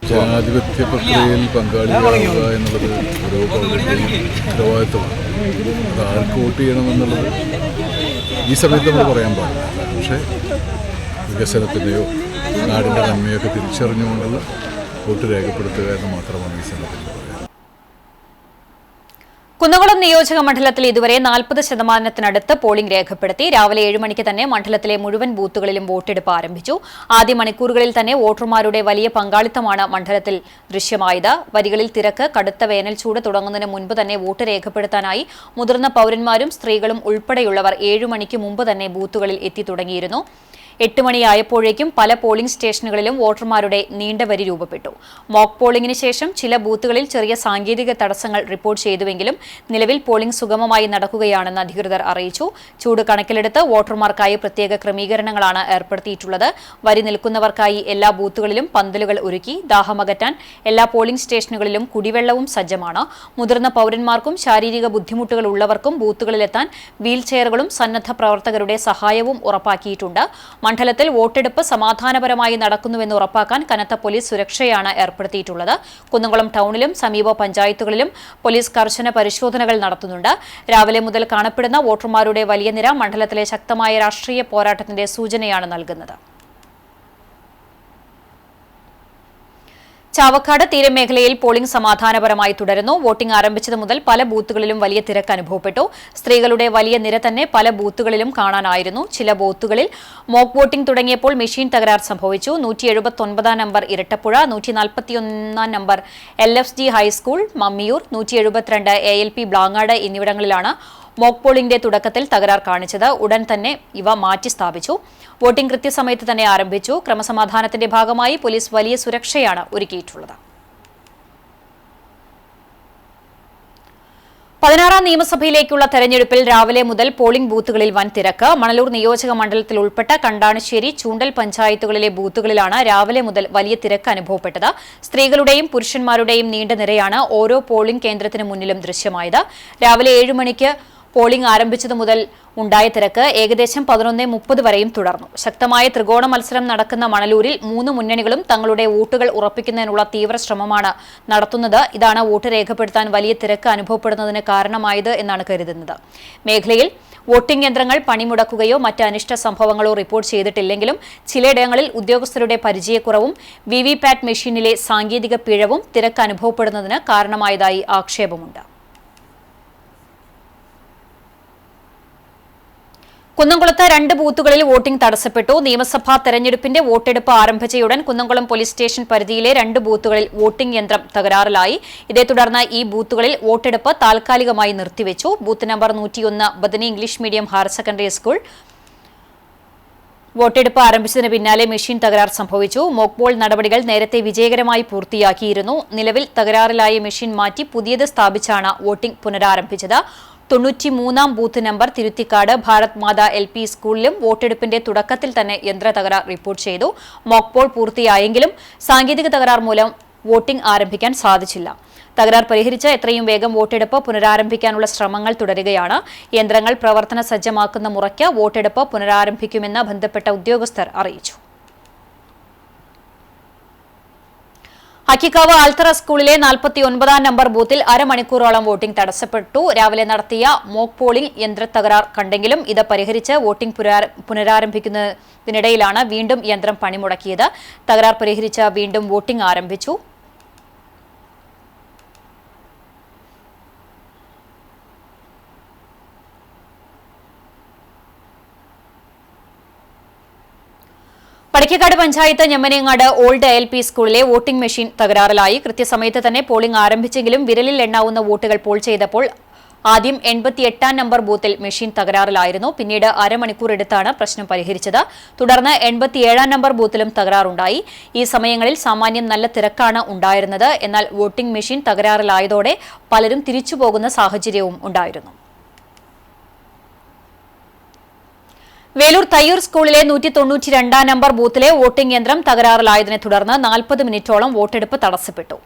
ജനാധിപത്യ പ്രക്രിയയിൽ പങ്കാളികളാവുക എന്നുള്ളത് ഓരോ പൗരന്റെയും ഉത്തരവാദിത്തമാണ്. അത് ആർക്ക് വോട്ട് ചെയ്യണമെന്നുള്ളത് ഈ സമയത്ത് നമ്മൾ പറയാൻ പാടില്ല, പക്ഷേ വികസനത്തിൻ്റെയോ നാടിൻ്റെ നന്മയൊക്കെ തിരിച്ചറിഞ്ഞുകൊണ്ടുള്ള വോട്ട് രേഖപ്പെടുത്തുക എന്ന് മാത്രമാണ് ഈ സമയത്ത് പറയുന്നത്. കുന്നംകുളം നിയോജക മണ്ഡലത്തിൽ ഇതുവരെ 40% പോളിംഗ് രേഖപ്പെടുത്തി. രാവിലെ 7 മണിക്ക് തന്നെ മണ്ഡലത്തിലെ മുഴുവൻ ബൂത്തുകളിലും വോട്ടെടുപ്പ് ആരംഭിച്ചു. ആദ്യ മണിക്കൂറുകളിൽ തന്നെ വോട്ടർമാരുടെ വലിയ പങ്കാളിത്തമാണ് മണ്ഡലത്തിൽ ദൃശ്യമായത്. വരികളിൽ തിരക്ക്. കടുത്ത വേനൽ ചൂട് തുടങ്ങുന്നതിന് മുൻപ് തന്നെ വോട്ട് രേഖപ്പെടുത്താനായി മുതിർന്ന പൌരന്മാരും സ്ത്രീകളും ഉൾപ്പെടെയുള്ളവർ 7 മണിക്ക് മുമ്പ് തന്നെ ബൂത്തുകളിൽ എത്തി തുടങ്ങിയിരുന്നു. 8 മണിയായപ്പോഴേക്കും പല പോളിംഗ് സ്റ്റേഷനുകളിലും വോട്ടർമാരുടെ നീണ്ട വരി രൂപപ്പെട്ടു. മോക്ക് പോളിംഗിന് ശേഷം ചില ബൂത്തുകളിൽ ചെറിയ സാങ്കേതിക തടസ്സങ്ങൾ റിപ്പോർട്ട് ചെയ്തുവെങ്കിലും നിലവിൽ പോളിംഗ് സുഗമമായി നടക്കുകയാണെന്ന് അധികൃതർ അറിയിച്ചു. ചൂട് കണക്കിലെടുത്ത് വോട്ടർമാർക്കായി പ്രത്യേക ക്രമീകരണങ്ങളാണ് ഏർപ്പെടുത്തിയിട്ടുള്ളത്. വരി നിൽക്കുന്നവർക്കായി എല്ലാ ബൂത്തുകളിലും പന്തലുകൾ ഒരുക്കി. ദാഹമകറ്റാൻ എല്ലാ പോളിംഗ് സ്റ്റേഷനുകളിലും കുടിവെള്ളവും സജ്ജമാണ്. മുതിർന്ന പൌരന്മാർക്കും ശാരീരിക ബുദ്ധിമുട്ടുകൾ ഉള്ളവർക്കും ബൂത്തുകളിലെത്താൻ വീൽ ചെയറുകളും സന്നദ്ധ പ്രവർത്തകരുടെ സഹായവും ഉറപ്പാക്കിയിട്ടുണ്ട്. മണ്ഡലത്തിൽ വോട്ടെടുപ്പ് സമാധാനപരമായി നടക്കുന്നുവെന്ന് ഉറപ്പാക്കാൻ കനത്ത പോലീസ് സുരക്ഷയാണ് ഏർപ്പെടുത്തിയിട്ടുള്ളത്. കുന്നംകുളം ടൗണിലും സമീപ പഞ്ചായത്തുകളിലും പോലീസ് കർശന പരിശോധനകൾ നടത്തുന്നുണ്ട്. രാവിലെ മുതൽ കാണപ്പെടുന്ന വോട്ടർമാരുടെ വലിയ നിര മണ്ഡലത്തിലെ ശക്തമായ രാഷ്ട്രീയ പോരാട്ടത്തിന്റെ സൂചനയാണ് നൽകുന്നത്. ചാവക്കാട് തീരമേഖലയിൽ പോളിംഗ് സമാധാനപരമായി തുടരുന്നു. വോട്ടിംഗ് ആരംഭിച്ചത് മുതൽ പല ബൂത്തുകളിലും വലിയ തിരക്ക് അനുഭവപ്പെട്ടു. സ്ത്രീകളുടെ വലിയ നിര തന്നെ പല ബൂത്തുകളിലും കാണാനായിരുന്നു. ചില ബൂത്തുകളിൽ മോക്ക് വോട്ടിംഗ് തുടങ്ങിയപ്പോൾ മെഷീൻ തകരാർ സംഭവിച്ചു. 179 number Irattapuzha, 141 number LFD high school Mammiyur, 172 ALP Blangad എന്നിവിടങ്ങളിലാണ് മോക്ക് പോളിംഗിന്റെ തുടക്കത്തിൽ തകരാർ കാണിച്ചത്. ഉടൻ തന്നെ ഇവ മാറ്റി സ്ഥാപിച്ചു. വോട്ടിംഗ് കൃത്യസമയത്ത് തന്നെ ആരംഭിച്ചു. ക്രമസമാധാനത്തിന്റെ ഭാഗമായി പോലീസ് വലിയ സുരക്ഷയാണ് ഒരുക്കിയിട്ടുള്ളത്. 16ാം നിയമസഭയിലേക്കുള്ള തെരഞ്ഞെടുപ്പിൽ രാവിലെ മുതൽ പോളിംഗ് ബൂത്തുകളിൽ വൻ തിരക്ക്. മണലൂർ നിയോജക മണ്ഡലത്തിൽ ഉൾപ്പെട്ട കണ്ടാണശ്ശേരി, ചൂണ്ടൽ പഞ്ചായത്തുകളിലെ ബൂത്തുകളിലാണ് രാവിലെ മുതൽ വലിയ തിരക്ക് അനുഭവപ്പെട്ടത്. സ്ത്രീകളുടെയും പുരുഷന്മാരുടെയും നീണ്ട നിരയാണ് ഓരോ പോളിംഗ് കേന്ദ്രത്തിന് മുന്നിലും ദൃശ്യമായത്. രാവിലെ 7 മണിക്ക് പോളിംഗ് ആരംഭിച്ചതു മുതൽ ഉണ്ടായ തിരക്ക് ഏകദേശം 11:30 വരെയും തുടർന്നു. ശക്തമായ ത്രികോണ മത്സരം നടക്കുന്ന മണലൂരിൽ 3 മുന്നണികളും തങ്ങളുടെ വോട്ടുകൾ ഉറപ്പിക്കുന്നതിനുള്ള തീവ്ര ശ്രമമാണ് നടത്തുന്നത്. ഇതാണ് വോട്ട് രേഖപ്പെടുത്താൻ വലിയ തിരക്ക് അനുഭവപ്പെടുന്നതിന് കാരണമായത് എന്നാണ് കരുതുന്നത്. മേഖലയിൽ വോട്ടിംഗ് യന്ത്രങ്ങൾ പണിമുടക്കുകയോ മറ്റ് അനിഷ്ട സംഭവങ്ങളോ റിപ്പോർട്ട് ചെയ്തിട്ടില്ലെങ്കിലും ചിലയിടങ്ങളിൽ ഉദ്യോഗസ്ഥരുടെ പരിചയക്കുറവും VVPAT മെഷീനിലെ സാങ്കേതിക പിഴവും തിരക്ക് അനുഭവപ്പെടുന്നതിന് കാരണമായതായി ആക്ഷേപമുണ്ട്. കുന്നംകുളത്ത് 2 ബൂത്തുകളിൽ വോട്ടിംഗ് തടസ്സപ്പെട്ടു. നിയമസഭാ തെരഞ്ഞെടുപ്പിന്റെ വോട്ടെടുപ്പ് ആരംഭിച്ചയുടൻ കുന്നംകുളം പോലീസ് സ്റ്റേഷൻ പരിധിയിലെ 2 ബൂത്തുകളിൽ വോട്ടിംഗ് യന്ത്രം തകരാറിലായി. ഇതേ തുടർന്ന് ഈ ബൂത്തുകളിൽ വോട്ടെടുപ്പ് താൽക്കാലികമായി നിർത്തിവെച്ചു. Booth number 101 Bethany English medium higher secondary school വോട്ടെടുപ്പ് ആരംഭിച്ചതിന് പിന്നാലെ മെഷീൻ തകരാർ സംഭവിച്ചു. മോക്ക് പോൾ നടപടികൾ നേരത്തെ വിജയകരമായി പൂർത്തിയാക്കിയിരുന്നു. നിലവിൽ തകരാറിലായ മെഷീൻ മാറ്റി പുതിയത് സ്ഥാപിച്ചാണ് voting പുനരാരംഭിച്ചത്. 93ാം booth number Thiruthikkad Bharat Mata LP സ്കൂളിലും വോട്ടെടുപ്പിന്റെ തുടക്കത്തിൽ തന്നെ യന്ത്ര തകരാർ റിപ്പോർട്ട് ചെയ്തു. മോക്ക് പോൾ പൂർത്തിയായെങ്കിലും സാങ്കേതിക തകരാർ മൂലം വോട്ടിംഗ് ആരംഭിക്കാൻ സാധിച്ചില്ല. തകരാർ പരിഹരിച്ച് എത്രയും വേഗം വോട്ടെടുപ്പ് പുനരാരംഭിക്കാനുള്ള ശ്രമങ്ങൾ തുടരുകയാണ്. യന്ത്രങ്ങൾ പ്രവർത്തന സജ്ജമാക്കുന്ന മുറയ്ക്ക് വോട്ടെടുപ്പ് പുനരാരംഭിക്കുമെന്ന് ബന്ധപ്പെട്ട ഉദ്യോഗസ്ഥർ അറിയിച്ചു. അക്കിക്കാവ് ആൽത്തറ സ്കൂളിലെ 49ാം നമ്പർ ബൂത്തിൽ അരമണിക്കൂറോളം വോട്ടിംഗ് തടസ്സപ്പെട്ടു. രാവിലെ നടത്തിയ മോക്ക് പോളിംഗ് യന്ത്ര തകരാർ കണ്ടെങ്കിലും ഇത് പരിഹരിച്ച് വോട്ടിംഗ് പുനരാരംഭിക്കുന്നതിനിടയിലാണ് വീണ്ടും യന്ത്രം പണിമുടക്കിയത്. തകരാർ പരിഹരിച്ച് വീണ്ടും വോട്ടിംഗ് ആരംഭിച്ചു. പടിക്കക്കാട് പഞ്ചായത്ത് ഞമ്മനേങ്ങാട് ഓൾഡ് LP സ്കൂളിലെ വോട്ടിംഗ് മെഷീൻ തകരാറിലായി. കൃത്യസമയത്ത് തന്നെ പോളിംഗ് ആരംഭിച്ചെങ്കിലും വിരലിൽ എണ്ണാവുന്ന വോട്ടുകൾ പോൾ ചെയ്തപ്പോൾ ആദ്യം 88ാം നമ്പർ ബൂത്തിൽ മെഷീൻ തകരാറിലായിരുന്നു. പിന്നീട് അരമണിക്കൂർ എടുത്താണ് പ്രശ്നം പരിഹരിച്ചത്. തുടർന്ന് 87ാം നമ്പർ ബൂത്തിലും തകരാറുണ്ടായി. ഈ സമയങ്ങളിൽ സാമാന്യം നല്ല തിരക്കാണ് ഉണ്ടായിരുന്നത്. എന്നാൽ വോട്ടിംഗ് മെഷീൻ തകരാറിലായതോടെ പലരും തിരിച്ചുപോകുന്ന സാഹചര്യവും ഉണ്ടായിരുന്നു. വേലൂർ തയ്യൂർ സ്കൂളിലെ 192ാം നമ്പർ ബൂത്തിലെ വോട്ടിംഗ് യന്ത്രം തകരാറിലായതിനെ തുടർന്ന് 40 മിനിറ്റോളം വോട്ടെടുപ്പ് തടസ്സപ്പെട്ടു.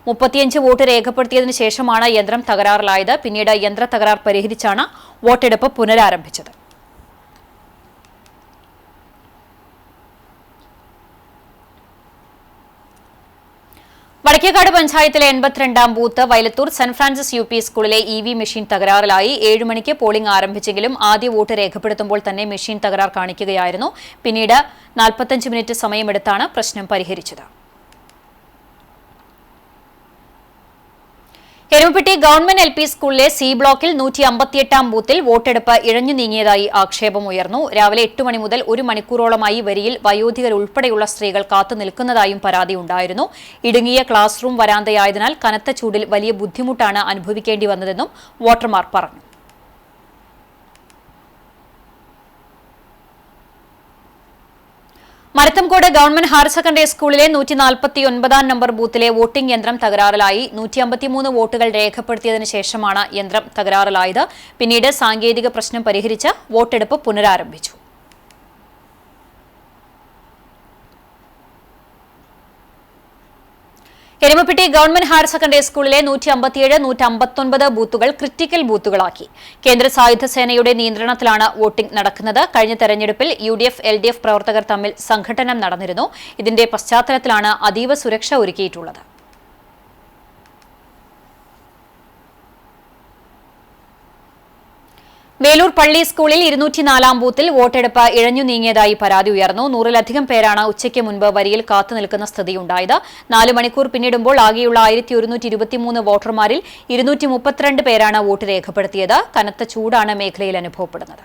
35 വോട്ട് രേഖപ്പെടുത്തിയതിനു ശേഷമാണ് യന്ത്രം തകരാറിലായത്. പിന്നീട് യന്ത്ര തകരാർ പരിഹരിച്ചാണ് വോട്ടെടുപ്പ് പുനരാരംഭിച്ചത്. വടക്കേക്കാട് പഞ്ചായത്തിലെ 82ാം booth Vayalathur saint Francis UP സ്കൂളിലെ EV മെഷീൻ തകരാറിലായി. 7 മണിക്ക് പോളിംഗ് ആരംഭിച്ചെങ്കിലും ആദ്യ വോട്ട് രേഖപ്പെടുത്തുമ്പോൾ തന്നെ മെഷീൻ തകരാർ കാണിക്കുകയായിരുന്നു. പിന്നീട് 45 മിനിറ്റ് സമയമെടുത്താണ് പ്രശ്നം പരിഹരിച്ചത്. എരുമപ്പെട്ടി ഗവൺമെന്റ് LP സ്കൂളിലെ C ബ്ലോക്കിൽ 158ാം ബൂത്തിൽ വോട്ടെടുപ്പ് ഇഴഞ്ഞു നീങ്ങിയതായി ആക്ഷേപമുയർന്നു. രാവിലെ 8 മണി മുതൽ 1 മണിക്കൂറോളമായി വരിയിൽ വയോധികരുൾപ്പെടെയുള്ള സ്ത്രീകൾ കാത്തുനിൽക്കുന്നതായും പരാതിയുണ്ടായിരുന്നു. ഇടുങ്ങിയ ക്ലാസ് റൂം വരാന്തയായതിനാൽ കനത്ത ചൂടിൽ വലിയ ബുദ്ധിമുട്ടാണ് അനുഭവിക്കേണ്ടി വന്നതെന്നും വോട്ടർമാർ പറഞ്ഞു. മരത്തംകോട് ഗവൺമെന്റ് ഹയർ സെക്കൻഡറി സ്കൂളിലെ 149 നമ്പർ ബൂത്തിലെ വോട്ടിംഗ് യന്ത്രം തകരാറിലായി. 153 വോട്ടുകൾ രേഖപ്പെടുത്തിയതിനു ശേഷമാണ് യന്ത്രം തകരാറിലായത്. പിന്നീട് സാങ്കേതിക പ്രശ്നം പരിഹരിച്ച് വോട്ടെടുപ്പ് പുനരാരംഭിച്ചു. എരുമപ്പെട്ടി ഗവൺമെന്റ് ഹയർ സെക്കൻഡറി സ്കൂളിലെ 157, 159 ബൂത്തുകൾ ക്രിട്ടിക്കൽ ബൂത്തുകളാക്കി. കേന്ദ്ര സായുധ സേനയുടെ നിയന്ത്രണത്തിലാണ് വോട്ടിംഗ് നടക്കുന്നത്. കഴിഞ്ഞ തെരഞ്ഞെടുപ്പിൽ UDF, LDF പ്രവർത്തകർ തമ്മിൽ സംഘട്ടനം നടന്നിരുന്നു. ഇതിന്റെ പശ്ചാത്തലത്തിലാണ് അതീവ സുരക്ഷ ഒരുക്കിയിട്ടുള്ളത്. വേലൂർ പള്ളി സ്കൂളിൽ 204 ബൂത്തിൽ വോട്ടെടുപ്പ് ഇഴഞ്ഞു നീങ്ങിയതായി പരാതി ഉയർന്നു. 100-ലധികം പേരാണ് ഉച്ചയ്ക്ക് മുൻപ് വരിയിൽ കാത്തുനിൽക്കുന്ന സ്ഥിതിയുണ്ടായത്. 4 മണിക്കൂർ പിന്നിടുമ്പോൾ ആകെയുള്ള 1123 വോട്ടർമാരിൽ 232 പേരാണ് വോട്ട് രേഖപ്പെടുത്തിയത്. കനത്ത ചൂടാണ് മേഖലയിൽ അനുഭവപ്പെടുന്നത്.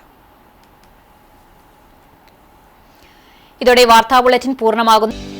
ഇതോടെ വാർത്താ ബുള്ളറ്റിൻ പൂർണ്ണമാകുന്നു.